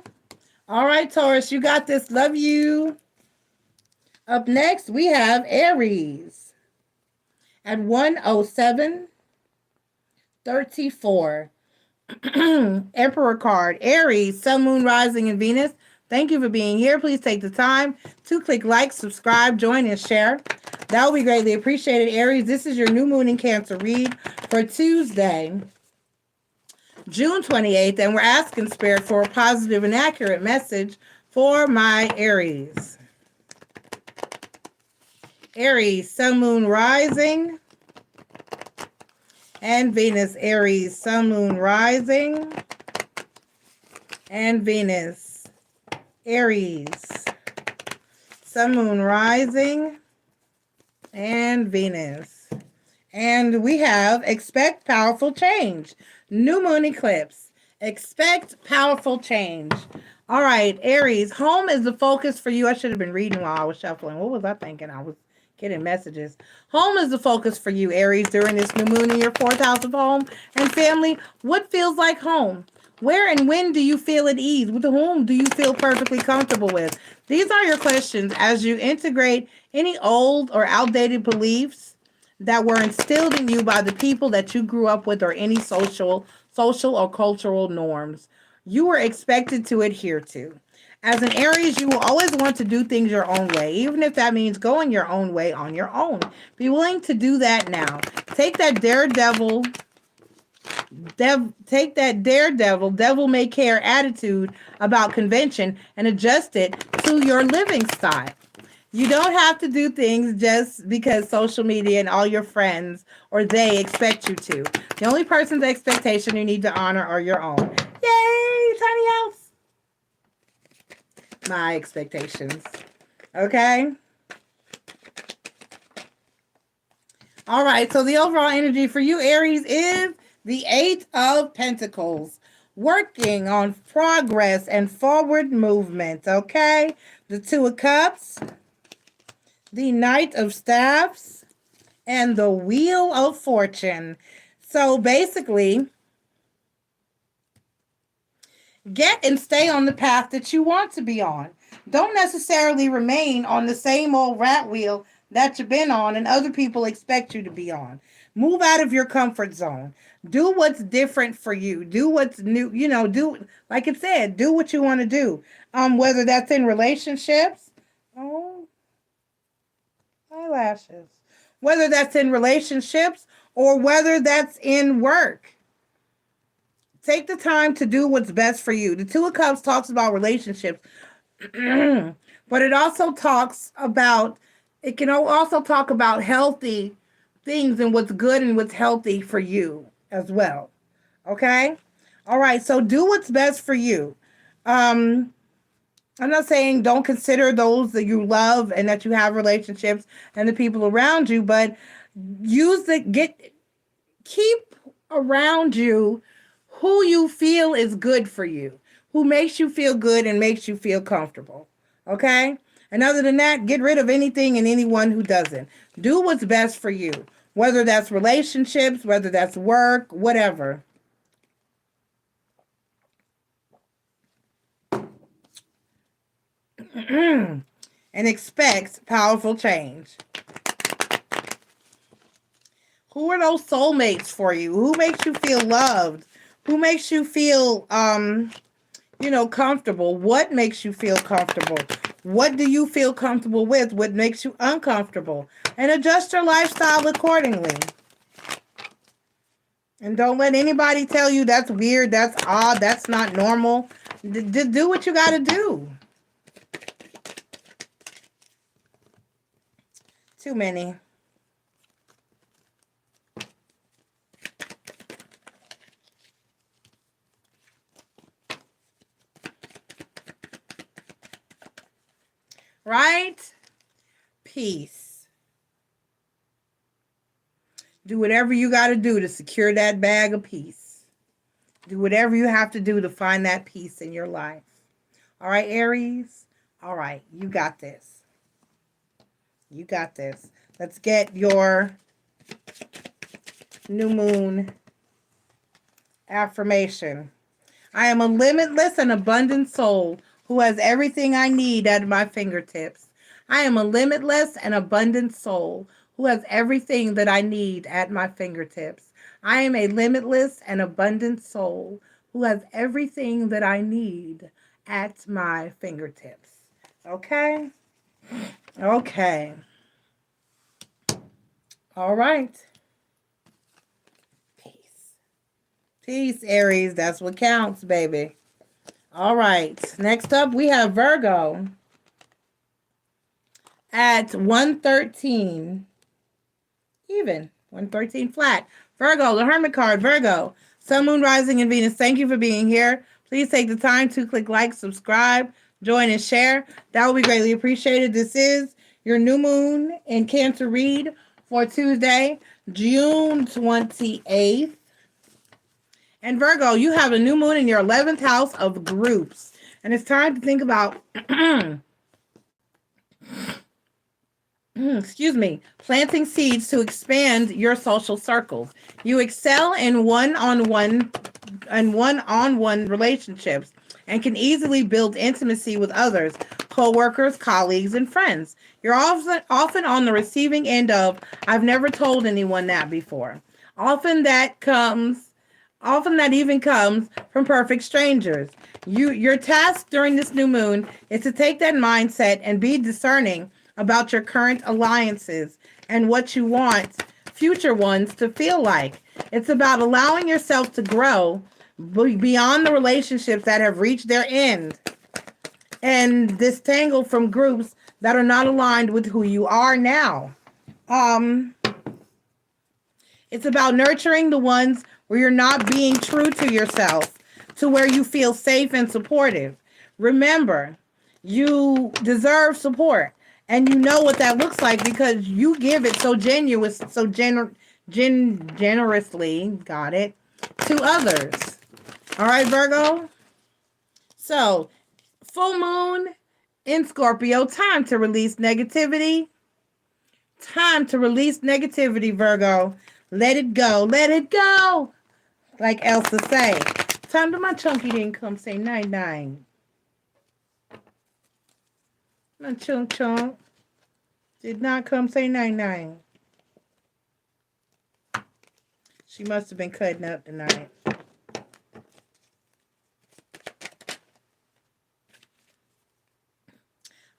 All right, Taurus, you got this. Love you. Up next, we have Aries at 107:34. Emperor card. Aries, Sun, Moon, Rising, and Venus. Thank you for being here. Please take the time to click like, subscribe, join, and share. That will be greatly appreciated. Aries, this is your new moon in Cancer read for Tuesday, June 28th, and we're asking Spirit for a positive and accurate message for my Aries. Aries, Sun, Moon, Rising, and Venus. Aries, Sun, Moon, Rising, and Venus. Aries, Sun, Moon, Rising, and Venus. And we have expect powerful change. New moon eclipse. Expect powerful change. All right, Aries, home is the focus for you. I should have been reading while I was shuffling. What was I thinking? I was getting messages. Home is the focus for you, Aries, during this new moon in your fourth house of home and family. What feels like home? Where and when do you feel at ease? With whom do you feel perfectly comfortable with? These are your questions as you integrate any old or outdated beliefs that were instilled in you by the people that you grew up with, or any social or cultural norms you were expected to adhere to. As an Aries, you will always want to do things your own way, even if that means going your own way on your own. Be willing to do that now. Take that devil may care attitude about convention and adjust it to your living style. You don't have to do things just because social media and all your friends or they expect you to. The only person's expectation you need to honor are your own. Yay, tiny house. My expectations. Okay. All right. So the overall energy for you, Aries, is the Eight of Pentacles. Working on progress and forward movement. Okay. The Two of Cups. The Knight of Staffs. And the Wheel of Fortune. So basically, get and stay on the path that you want to be on. Don't necessarily remain on the same old rat wheel that you've been on and other people expect you to be on. Move out of your comfort zone. Do what's different for you. Do what's new. You know, do, like it said, do what you want to do. Whether that's in relationships. Oh, eyelashes. Whether that's in relationships or whether that's in work. Take the time to do what's best for you. The Two of Cups talks about relationships, but it also talks about, it can also talk about healthy things and what's good and what's healthy for you as well. Okay? All right, so do what's best for you. I'm not saying don't consider those that you love and that you have relationships and the people around you, but keep around you who you feel is good for you, who makes you feel good and makes you feel comfortable. Okay? And other than that, get rid of anything and anyone who doesn't. Do what's best for you, whether that's relationships, whether that's work, whatever. And expect powerful change. Who are those soulmates for you? Who makes you feel loved? Who makes you feel, comfortable? What makes you feel comfortable? What do you feel comfortable with? What makes you uncomfortable? And adjust your lifestyle accordingly. And don't let anybody tell you that's weird, that's odd, that's not normal. Do what you got to do. Too many. Right? Peace. Do whatever you got to do to secure that bag of peace. Do whatever you have to do to find that peace in your life. All right, Aries? All right, you got this. You got this. Let's get your new moon affirmation. I am a limitless and abundant soul who has everything I need at my fingertips. I am a limitless and abundant soul who has everything that I need at my fingertips. I am a limitless and abundant soul who has everything that I need at my fingertips. Okay? Okay. All right. Peace. Peace, Aries. That's what counts, baby. All right. Next up, we have Virgo at 113. Even. 113 flat. Virgo, the Hermit card. Virgo. Sun, Moon, Rising, and Venus. Thank you for being here. Please take the time to click like, subscribe, join, and share. That will be greatly appreciated. This is your new moon in Cancer read for Tuesday, June 28th. And Virgo, you have a new moon in your 11th house of groups. And it's time to think about, planting seeds to expand your social circles. You excel in one-on-one relationships and can easily build intimacy with others, co-workers, colleagues, and friends. You're often on the receiving end of, I've never told anyone that before. Often that even comes from perfect strangers. Your task during this new moon is to take that mindset and be discerning about your current alliances and what you want future ones to feel like. It's about allowing yourself to grow beyond the relationships that have reached their end. and disentangle from groups that are not aligned with who you are now. It's about nurturing the ones where you're not being true to yourself, to where you feel safe and supportive. Remember, you deserve support, and you know what that looks like because you give it so generously, got it, to others. All right, Virgo? So, full moon in Scorpio, time to release negativity. Time to release negativity, Virgo. Let it go. Let it go. Like Elsa say. Time to my chunky didn't come say night night. My chunk chunk did not come say night night. She must have been cutting up tonight.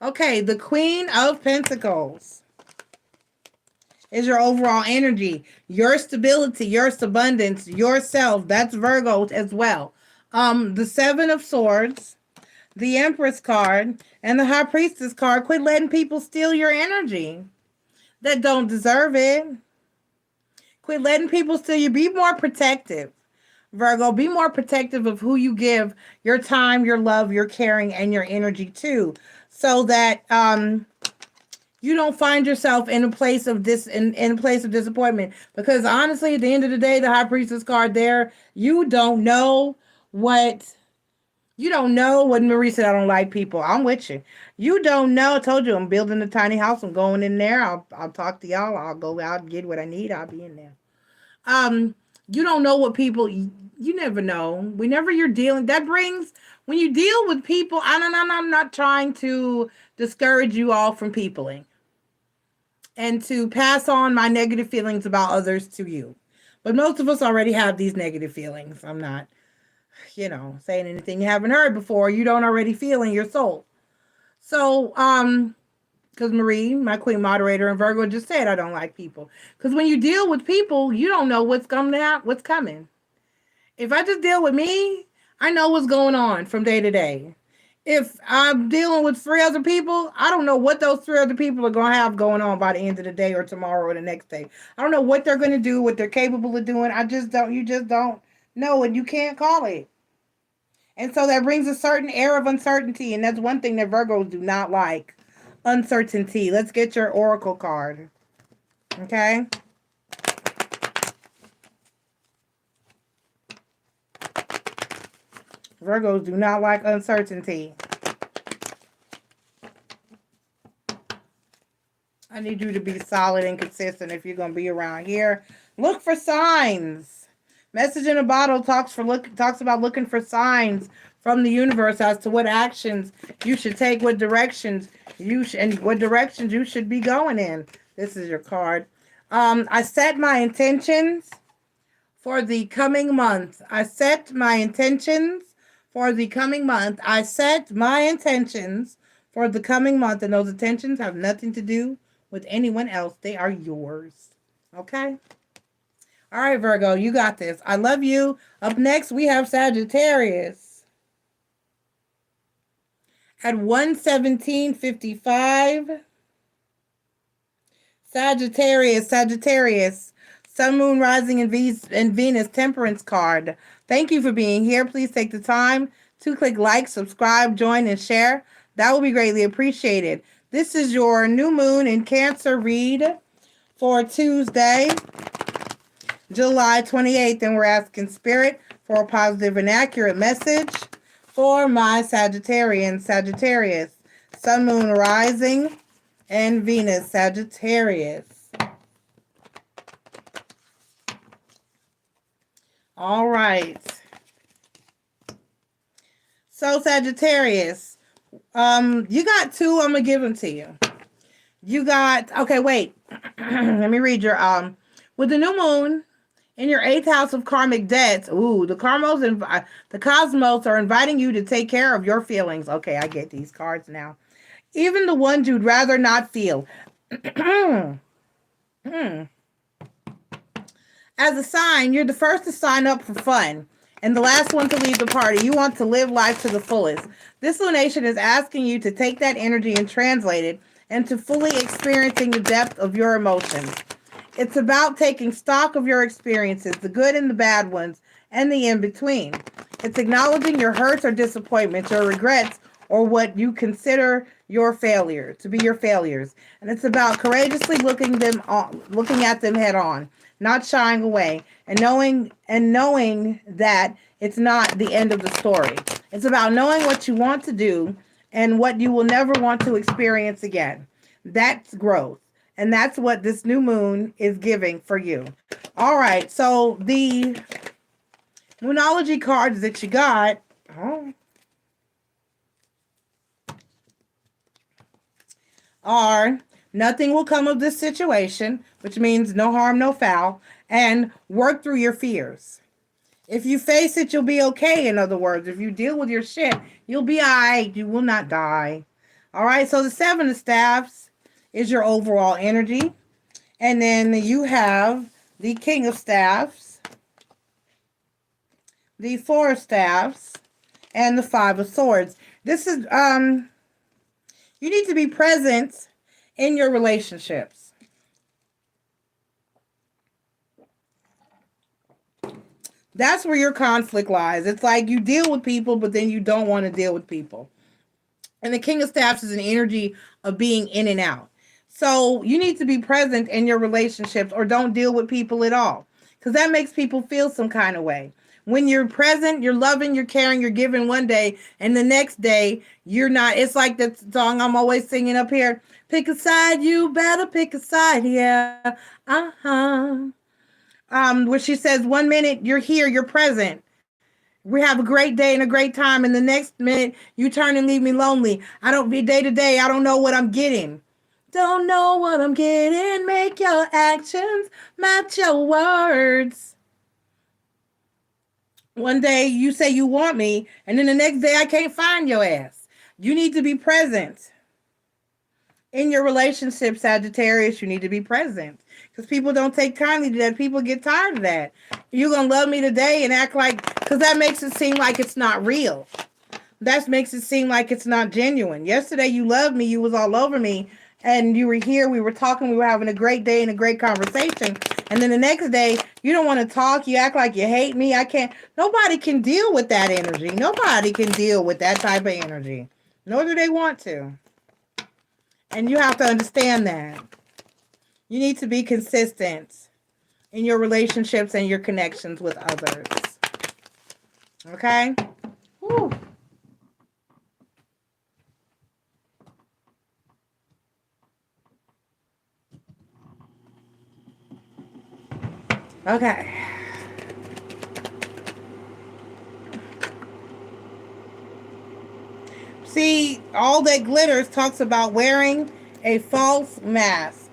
Okay, the Queen of Pentacles is your overall energy, your stability, your abundance, yourself. That's Virgo as well. The Seven of Swords, the Empress card, and the High Priestess card. Quit letting people steal your energy that don't deserve it. Quit letting people steal you. Be more protective, Virgo. Be more protective of who you give your time, your love, your caring, and your energy to, so that you don't find yourself in a place of in a place of disappointment. Because honestly, at the end of the day, the High Priestess card there, you don't know what Marie said. I don't like people. I'm with you. You don't know. I told you I'm building a tiny house. I'm going in there. I'll talk to y'all. I'll go out and get what I need. I'll be in there. You don't know what people. You never know. Whenever you're dealing, when you deal with people. I'm not trying to discourage you all from peopling and to pass on my negative feelings about others to you. But most of us already have these negative feelings. I'm not, saying anything you haven't heard before. You don't already feel in your soul. So, because Marie, my queen moderator, and Virgo just said I don't like people. Because when you deal with people, you don't know what's coming. If I just deal with me, I know what's going on from day to day. If I'm dealing with 3 other people, I don't know what those 3 other people are going to have going on by the end of the day or tomorrow or the next day. I don't know what they're going to do, what they're capable of doing. You just don't know, and you can't call it. And so that brings a certain air of uncertainty, and that's one thing that Virgos do not like. Uncertainty. Let's get your oracle card. Okay? Virgos do not like uncertainty. I need you to be solid and consistent if you're going to be around here. Look for signs. Message in a Bottle talks about looking for signs from the universe as to what actions you should take, what directions you should be going in. This is your card. I set my intentions for the coming month. I set my intentions for the coming month. I set my intentions for the coming month, and those intentions have nothing to do with anyone else. They are yours. Okay? All right, Virgo, you got this. I love you. Up next, we have Sagittarius. At 1:17:55. Sagittarius. Sun, Moon, Rising, and Venus Temperance card. Thank you for being here. Please take the time to click like, subscribe, join, and share. That will be greatly appreciated. This is your new moon in Cancer read for Tuesday, July 28th. And we're asking Spirit for a positive and accurate message for my Sagittarius. Sun, Moon, Rising, and Venus Sagittarius. All right. So Sagittarius, you got 2. I'm gonna give them to you. You got, okay, wait. Let me read your with the new moon in your 8th house of karmic debts. Ooh, the cosmos are inviting you to take care of your feelings. Okay, I get these cards now. Even the ones you'd rather not feel. As a sign, you're the first to sign up for fun And the last one to leave the party, you want to live life to the fullest. This lunation is asking you to take that energy and translate it into fully experiencing the depth of your emotions. It's about taking stock of your experiences, the good and the bad ones, and the in-between. It's acknowledging your hurts or disappointments, your regrets, or what you consider your failure to be your failures. And it's about courageously looking at them head on, not shying away, and knowing that it's not the end of the story. It's about knowing what you want to do and what you will never want to experience again. That's growth. And that's what this new moon is giving for you. All right. So the Moonology cards that you got are nothing will come of this situation, which means no harm, no foul, and work through your fears. If you face it, you'll be okay. In other words, if you deal with your shit, you'll be all right. You will not die. All right. So the 7 of Staffs is your overall energy. And then you have the King of Staffs, the 4 of Staffs, and the 5 of Swords. This is, you need to be present in your relationships. That's where your conflict lies. It's like you deal with people, but then you don't want to deal with people. And the King of Staffs is an energy of being in and out. So you need to be present in your relationships, or don't deal with people at all, because that makes people feel some kind of way. When you're present, you're loving, you're caring, you're giving one day, and the next day you're not. It's like that song I'm always singing up here. Pick a side, you better pick a side, yeah. Where she says 1 minute you're here, you're present. We have a great day and a great time, and the next minute you turn and leave me lonely. I don't be day to day. I don't know what I'm getting. Don't know what I'm getting. Make your actions match your words. One day you say you want me, and then the next day I can't find your ass. You need to be present. In your relationship, Sagittarius, you need to be present. Because people don't take kindly to that. People get tired of that. You're going to love me today and act like, because that makes it seem like it's not real. That makes it seem like it's not genuine. Yesterday you loved me, you was all over me, and you were here, we were talking, we were having a great day and a great conversation. And then the next day, you don't want to talk, you act like you hate me. Nobody can deal with that energy. Nobody can deal with that type of energy. Nor do they want to. And you have to understand that. You need to be consistent in your relationships and your connections with others. Okay? Whew. Okay. See, all that glitters talks about wearing a false mask.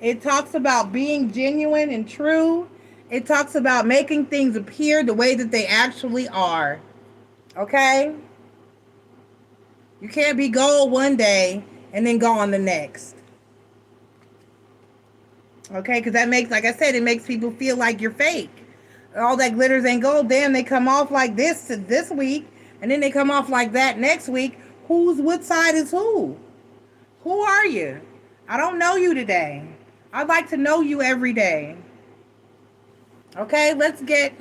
It talks about being genuine and true. It talks about making things appear the way that they actually are. Okay? You can't be gold one day and then go on the next. Okay? Because that makes, like I said, it makes people feel like you're fake. All that glitters ain't gold. Damn, they come off like this week, and then they come off like that next week. What side is who? Who are you? I don't know you today. I'd like to know you every day. Okay, let's get...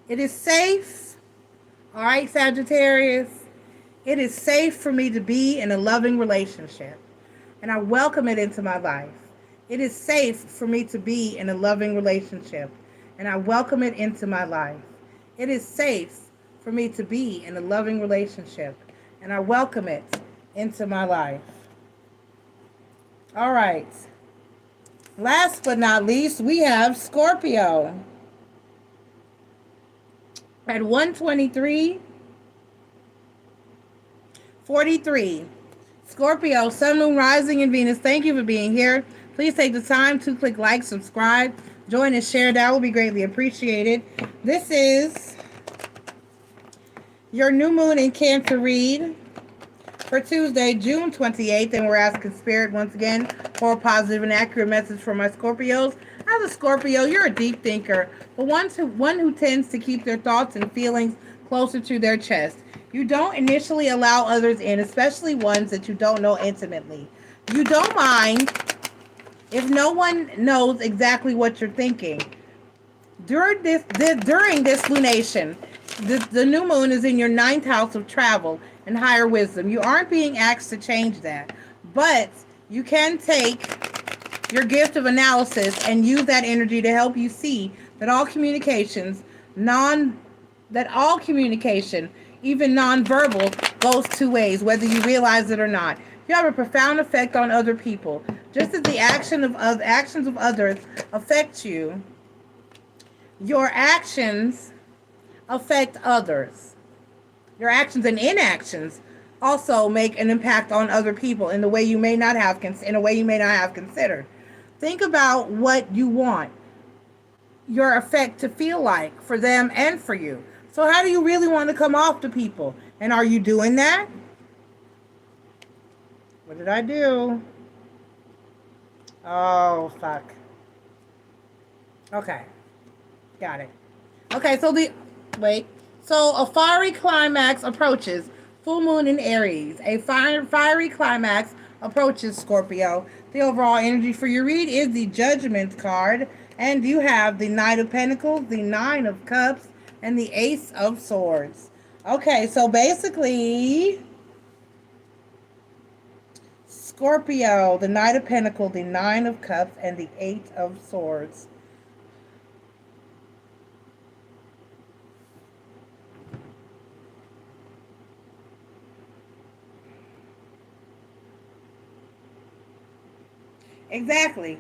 It is safe. All right, Sagittarius. It is safe for me to be in a loving relationship. And I welcome it into my life. It is safe for me to be in a loving relationship. And I welcome it into my life. It is safe for me to be in a loving relationship. And I welcome it into my life. All right. Last but not least, we have Scorpio. At 1:23:43. Scorpio, Sun, Moon, Rising, and Venus, thank you for being here. Please take the time to click like, subscribe, join, and share. That will be greatly appreciated. This is your new moon in Cancer read for Tuesday, June 28th, and we're asking Spirit once again for a positive and accurate message for my Scorpios. As a Scorpio, you're a deep thinker, but one who tends to keep their thoughts and feelings closer to their chest. You don't initially allow others in, especially ones that you don't know intimately. You don't mind if no one knows exactly what you're thinking. During this lunation, the new moon is in your ninth house of travel and higher wisdom. You aren't being asked to change that, but you can take your gift of analysis and use that energy to help you see that all communication, even nonverbal, goes two ways, whether you realize it or not. You have a profound effect on other people. Just as the actions of others affect you, your actions affect others. Your actions and inactions also make an impact on other people in a way you may not have considered. Think about what you want your effect to feel like for them and for you. So how do you really want to come off to people? And are you doing that? What did I do? Oh, fuck. Okay. Got it. Okay, so a fiery climax approaches. Full moon in Aries. A fiery climax approaches, Scorpio. The overall energy for your read is the Judgment card. And you have the Knight of Pentacles, the Nine of Cups, and the Ace of Swords. Okay, so basically, Scorpio, the Knight of Pentacles, the Nine of Cups, and the Eight of Swords. Exactly.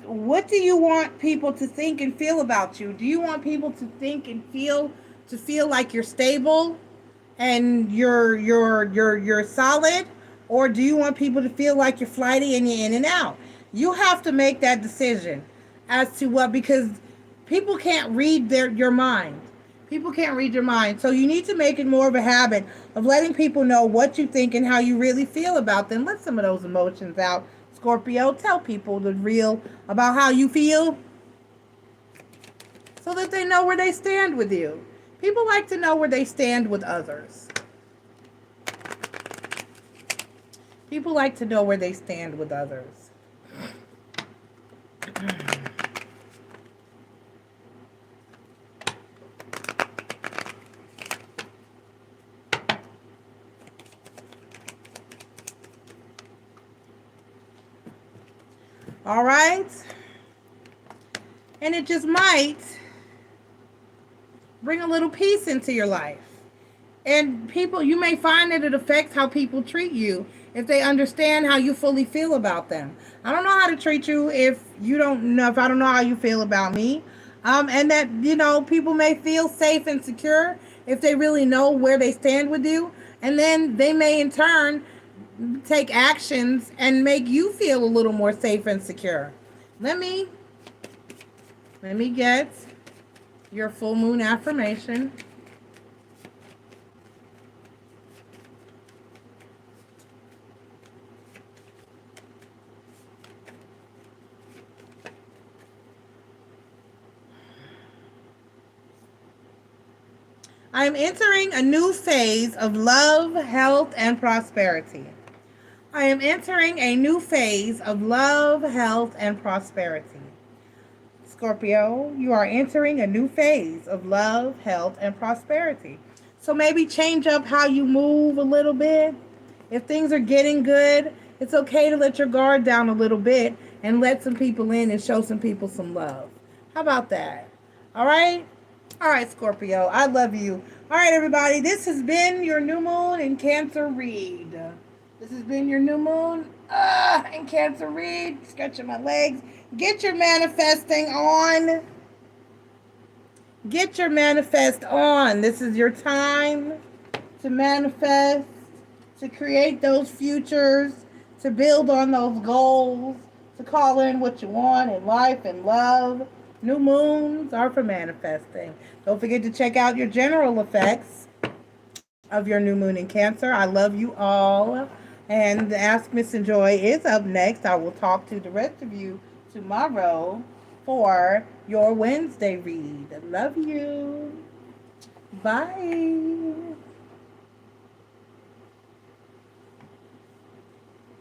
What do you want people to think and feel about you? Do you want people to think and feel like you're stable and you're solid, or do you want people to feel like you're flighty and you're in and out? You have to make that decision as to what, because people can't read your mind. People can't read your mind. So you need to make it more of a habit of letting people know what you think and how you really feel about them. Let some of those emotions out, Scorpio. Tell people the real about how you feel so that they know where they stand with you. People like to know where they stand with others. People like to know where they stand with others. All right. And it just might bring a little peace into your life. And people, you may find that it affects how people treat you if they understand how you fully feel about them. I don't know how to treat you if I don't know how you feel about me. And that, people may feel safe and secure if they really know where they stand with you. And then they may in turn take actions and make you feel a little more safe and secure. Let me get your full moon affirmation. I am entering a new phase of love, health, and prosperity. I am entering a new phase of love, health, and prosperity. Scorpio, you are entering a new phase of love, health, and prosperity. So maybe change up how you move a little bit. If things are getting good, it's okay to let your guard down a little bit and let some people in and show some people some love. How about that? All right? All right, Scorpio, I love you. All right, everybody, this has been your new moon in Cancer read. This has been your new moon in Cancer read. Stretching my legs. Get your manifesting on. Get your manifest on. This is your time to manifest, to create those futures, to build on those goals, to call in what you want in life and love. New moons are for manifesting. Don't forget to check out your general effects of your new moon in Cancer. I love you all. And the Ask Miss and Joy is up next. I will talk to the rest of you tomorrow for your Wednesday read. Love you. Bye.